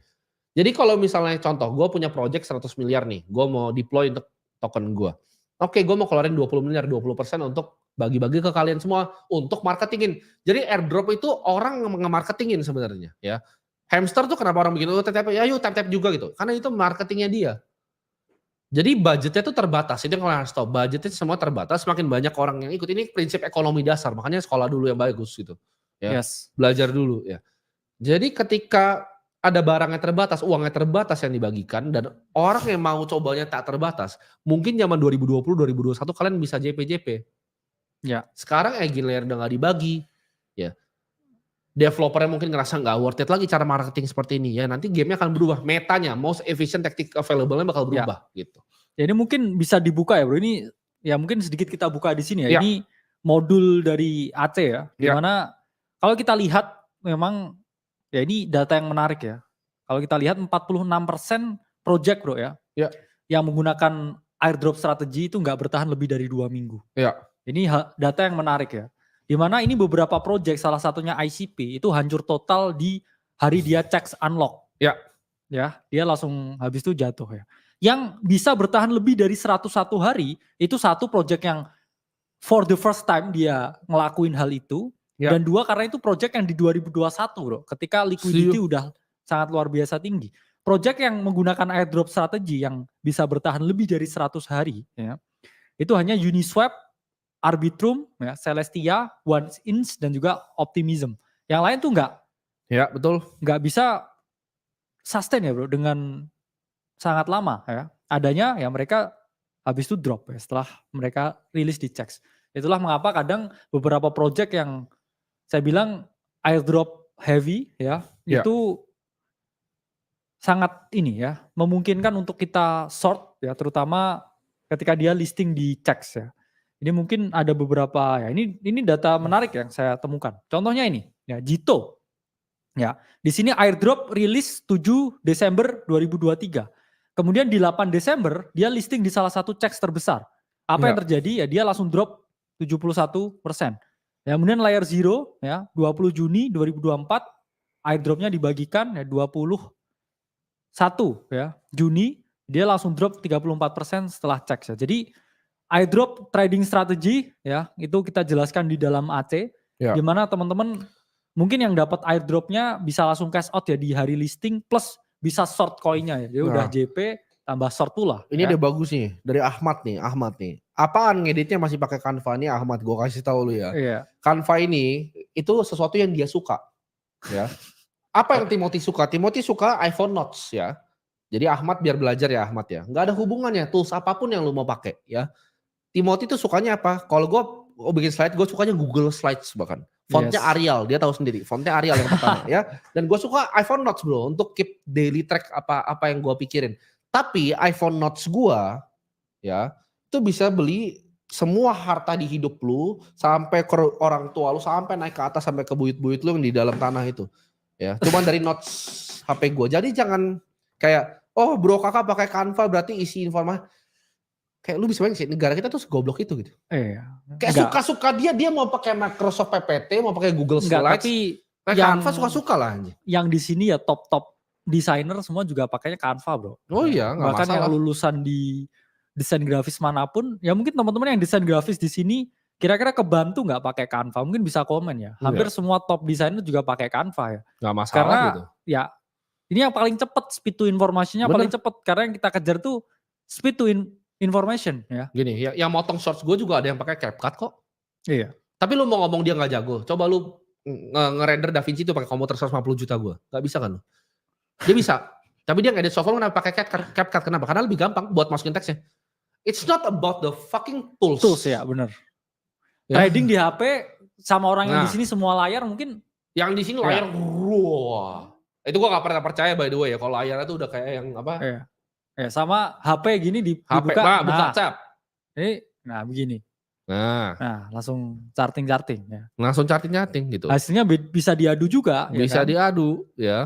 Jadi kalau misalnya contoh, gue punya project 100 miliar nih, gue mau deploy untuk token gue. Oke, gue mau keluarin 20 miliar, 20% untuk bagi-bagi ke kalian semua untuk marketingin. Jadi airdrop itu orang nge-marketingin sebenarnya ya. Hamster tuh kenapa orang bikin tap-tap, ya yuk tap-tap juga gitu. Karena itu marketingnya dia. Jadi budgetnya tuh terbatas, itu yang kalian harus tahu. Budgetnya semua terbatas, semakin banyak orang yang ikut. Ini prinsip ekonomi dasar, makanya sekolah dulu yang bagus gitu. Ya. Yes. Belajar dulu ya. Jadi ketika ada barangnya terbatas, uangnya terbatas yang dibagikan, dan orang yang mau cobanya tak terbatas, mungkin zaman 2020-2021 kalian bisa JP-JP. Ya. Sekarang Agile Layer udah gak dibagi. Ya. Developernya mungkin ngerasa gak worth it lagi cara marketing seperti ini. Ya nanti gamenya akan berubah. Metanya, most efficient tactic available-nya bakal berubah. Gitu. Ya ini mungkin bisa dibuka ya bro. Ini ya mungkin sedikit kita buka di sini ya. Ini modul dari AC ya. Dimana kalau kita lihat memang ya ini data yang menarik ya. Kalau kita lihat 46% project bro ya. Yang menggunakan airdrop strategi itu nggak bertahan lebih dari 2 minggu. Ini data yang menarik ya. Dimana ini beberapa project, salah satunya ICP itu hancur total di hari dia checks unlock. Ya, dia langsung habis itu jatuh ya. Yang bisa bertahan lebih dari 101 hari itu satu project yang for the first time dia ngelakuin hal itu. Dan dua karena itu project yang di 2021 bro, ketika liquidity udah sangat luar biasa tinggi. Project yang menggunakan airdrop strategi yang bisa bertahan lebih dari 100 hari ya, itu hanya Uniswap, Arbitrum, ya, Celestia, OneInch dan juga Optimism. Yang lain tuh enggak. Ya betul. Enggak bisa sustain ya bro dengan sangat lama ya. Adanya ya mereka habis itu drop ya setelah mereka rilis di checks. Itulah mengapa kadang beberapa project yang saya bilang airdrop heavy ya, itu sangat ini ya, memungkinkan untuk kita short ya, terutama ketika dia listing di checks ya. Ini mungkin ada beberapa ya, ini data menarik yang saya temukan. Contohnya ini ya, Jito. Ya, di sini airdrop rilis 7 Desember 2023. Kemudian di 8 Desember dia listing di salah satu checks terbesar. Apa yang terjadi? Ya dia langsung drop 71%. Ya, kemudian layer zero ya 20 Juni 2024 airdropnya dibagikan ya 21 ya Juni dia langsung drop 34% setelah checks ya. Jadi airdrop trading strategy ya itu kita jelaskan di dalam AC di mana teman-teman mungkin yang dapat airdropnya bisa langsung cash out ya di hari listing plus bisa short coinnya ya. Jadi udah JP tambah short pula. Ini ada bagus nih dari Ahmad nih. Apaan ngeditnya masih pakai Canva nih Ahmad? Gue kasih tahu lu ya. Canva ini itu sesuatu yang dia suka. Ya. Apa yang Timothy suka? Timothy suka iPhone Notes ya. Jadi Ahmad biar belajar ya Ahmad ya. Nggak ada hubungannya tools apapun yang lu mau pakai ya. Timothy tuh sukanya apa? Kalau gue bikin slide, gue sukanya Google Slides bahkan. Fontnya Arial, dia tahu sendiri. Fontnya Arial yang pertama ya. Dan gue suka iPhone Notes bro untuk keep daily track apa yang gue pikirin. Tapi iPhone Notes gue ya itu bisa beli semua harta di hidup lu sampai ke orang tua lu sampai naik ke atas sampai ke buyut-buyut lu yang di dalam tanah itu ya cuman dari notes HP gue. Jadi jangan kayak oh bro kakak pakai Canva berarti isi informasi kayak lu bisa bayangin negara kita tuh segoblok itu gitu. Kayak suka-suka dia mau pakai Microsoft PPT mau pakai Google Slides tapi Canva suka-suka lah anjir. Yang di sini ya top desainer semua juga pakainya Canva bro. Oh iya nggak bahkan masalah. Yang lulusan di desain grafis manapun, ya mungkin teman-teman yang desain grafis di sini kira-kira kebantu nggak pakai Canva? Mungkin bisa komen ya. Hampir semua top desainer juga pakai Canva ya. Nggak masalah Karena gitu. ya ini yang paling cepat, speed to information-nya Bener. paling cepat. Karena yang kita kejar tuh speed to information ya. Gini, yang motong shorts gue juga ada yang pakai CapCut kok. Iya. Tapi lu mau ngomong dia nggak jago, coba lu nge-render DaVinci itu pakai komputer 150 juta gue. Nggak bisa kan lu? Dia bisa. Tapi dia ngedit software kenapa pakai CapCut? Kenapa? Karena lebih gampang buat masukin teksnya. It's not about the fucking tools. Tools ya, bener. Ya. Trading di HP sama orang yang di sini semua layar mungkin. Yang di sini layar, wah. Itu gue gak pernah percaya by the way ya, kalau layarnya tuh udah kayak yang apa. Iya. Ya, sama HP gini HP, dibuka. buka cap. Ini, nah begini. Nah, langsung charting ya. Langsung charting gitu. Hasilnya bisa diadu juga. Bisa ya kan? diadu ya.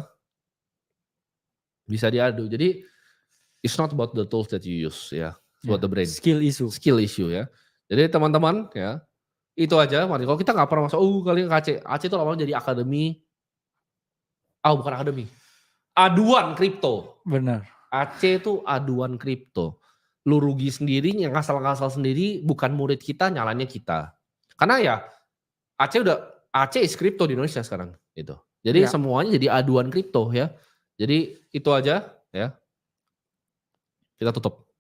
Bisa diadu. Jadi it's not about the tools that you use ya. It's about the brain. Skill issue Ya. Jadi teman-teman ya. Itu aja. Kalau kita gak pernah masuk, kali ke Aceh itu lama-lama jadi akademi. Bukan akademi. Aduan kripto. Benar. Aceh itu aduan kripto. Lu rugi sendiri, yang ngasal-ngasal sendiri, bukan murid kita, nyalanya kita. Karena ya Aceh is kripto di Indonesia sekarang gitu. Jadi semuanya jadi aduan kripto ya. Jadi itu aja ya. Kita tutup.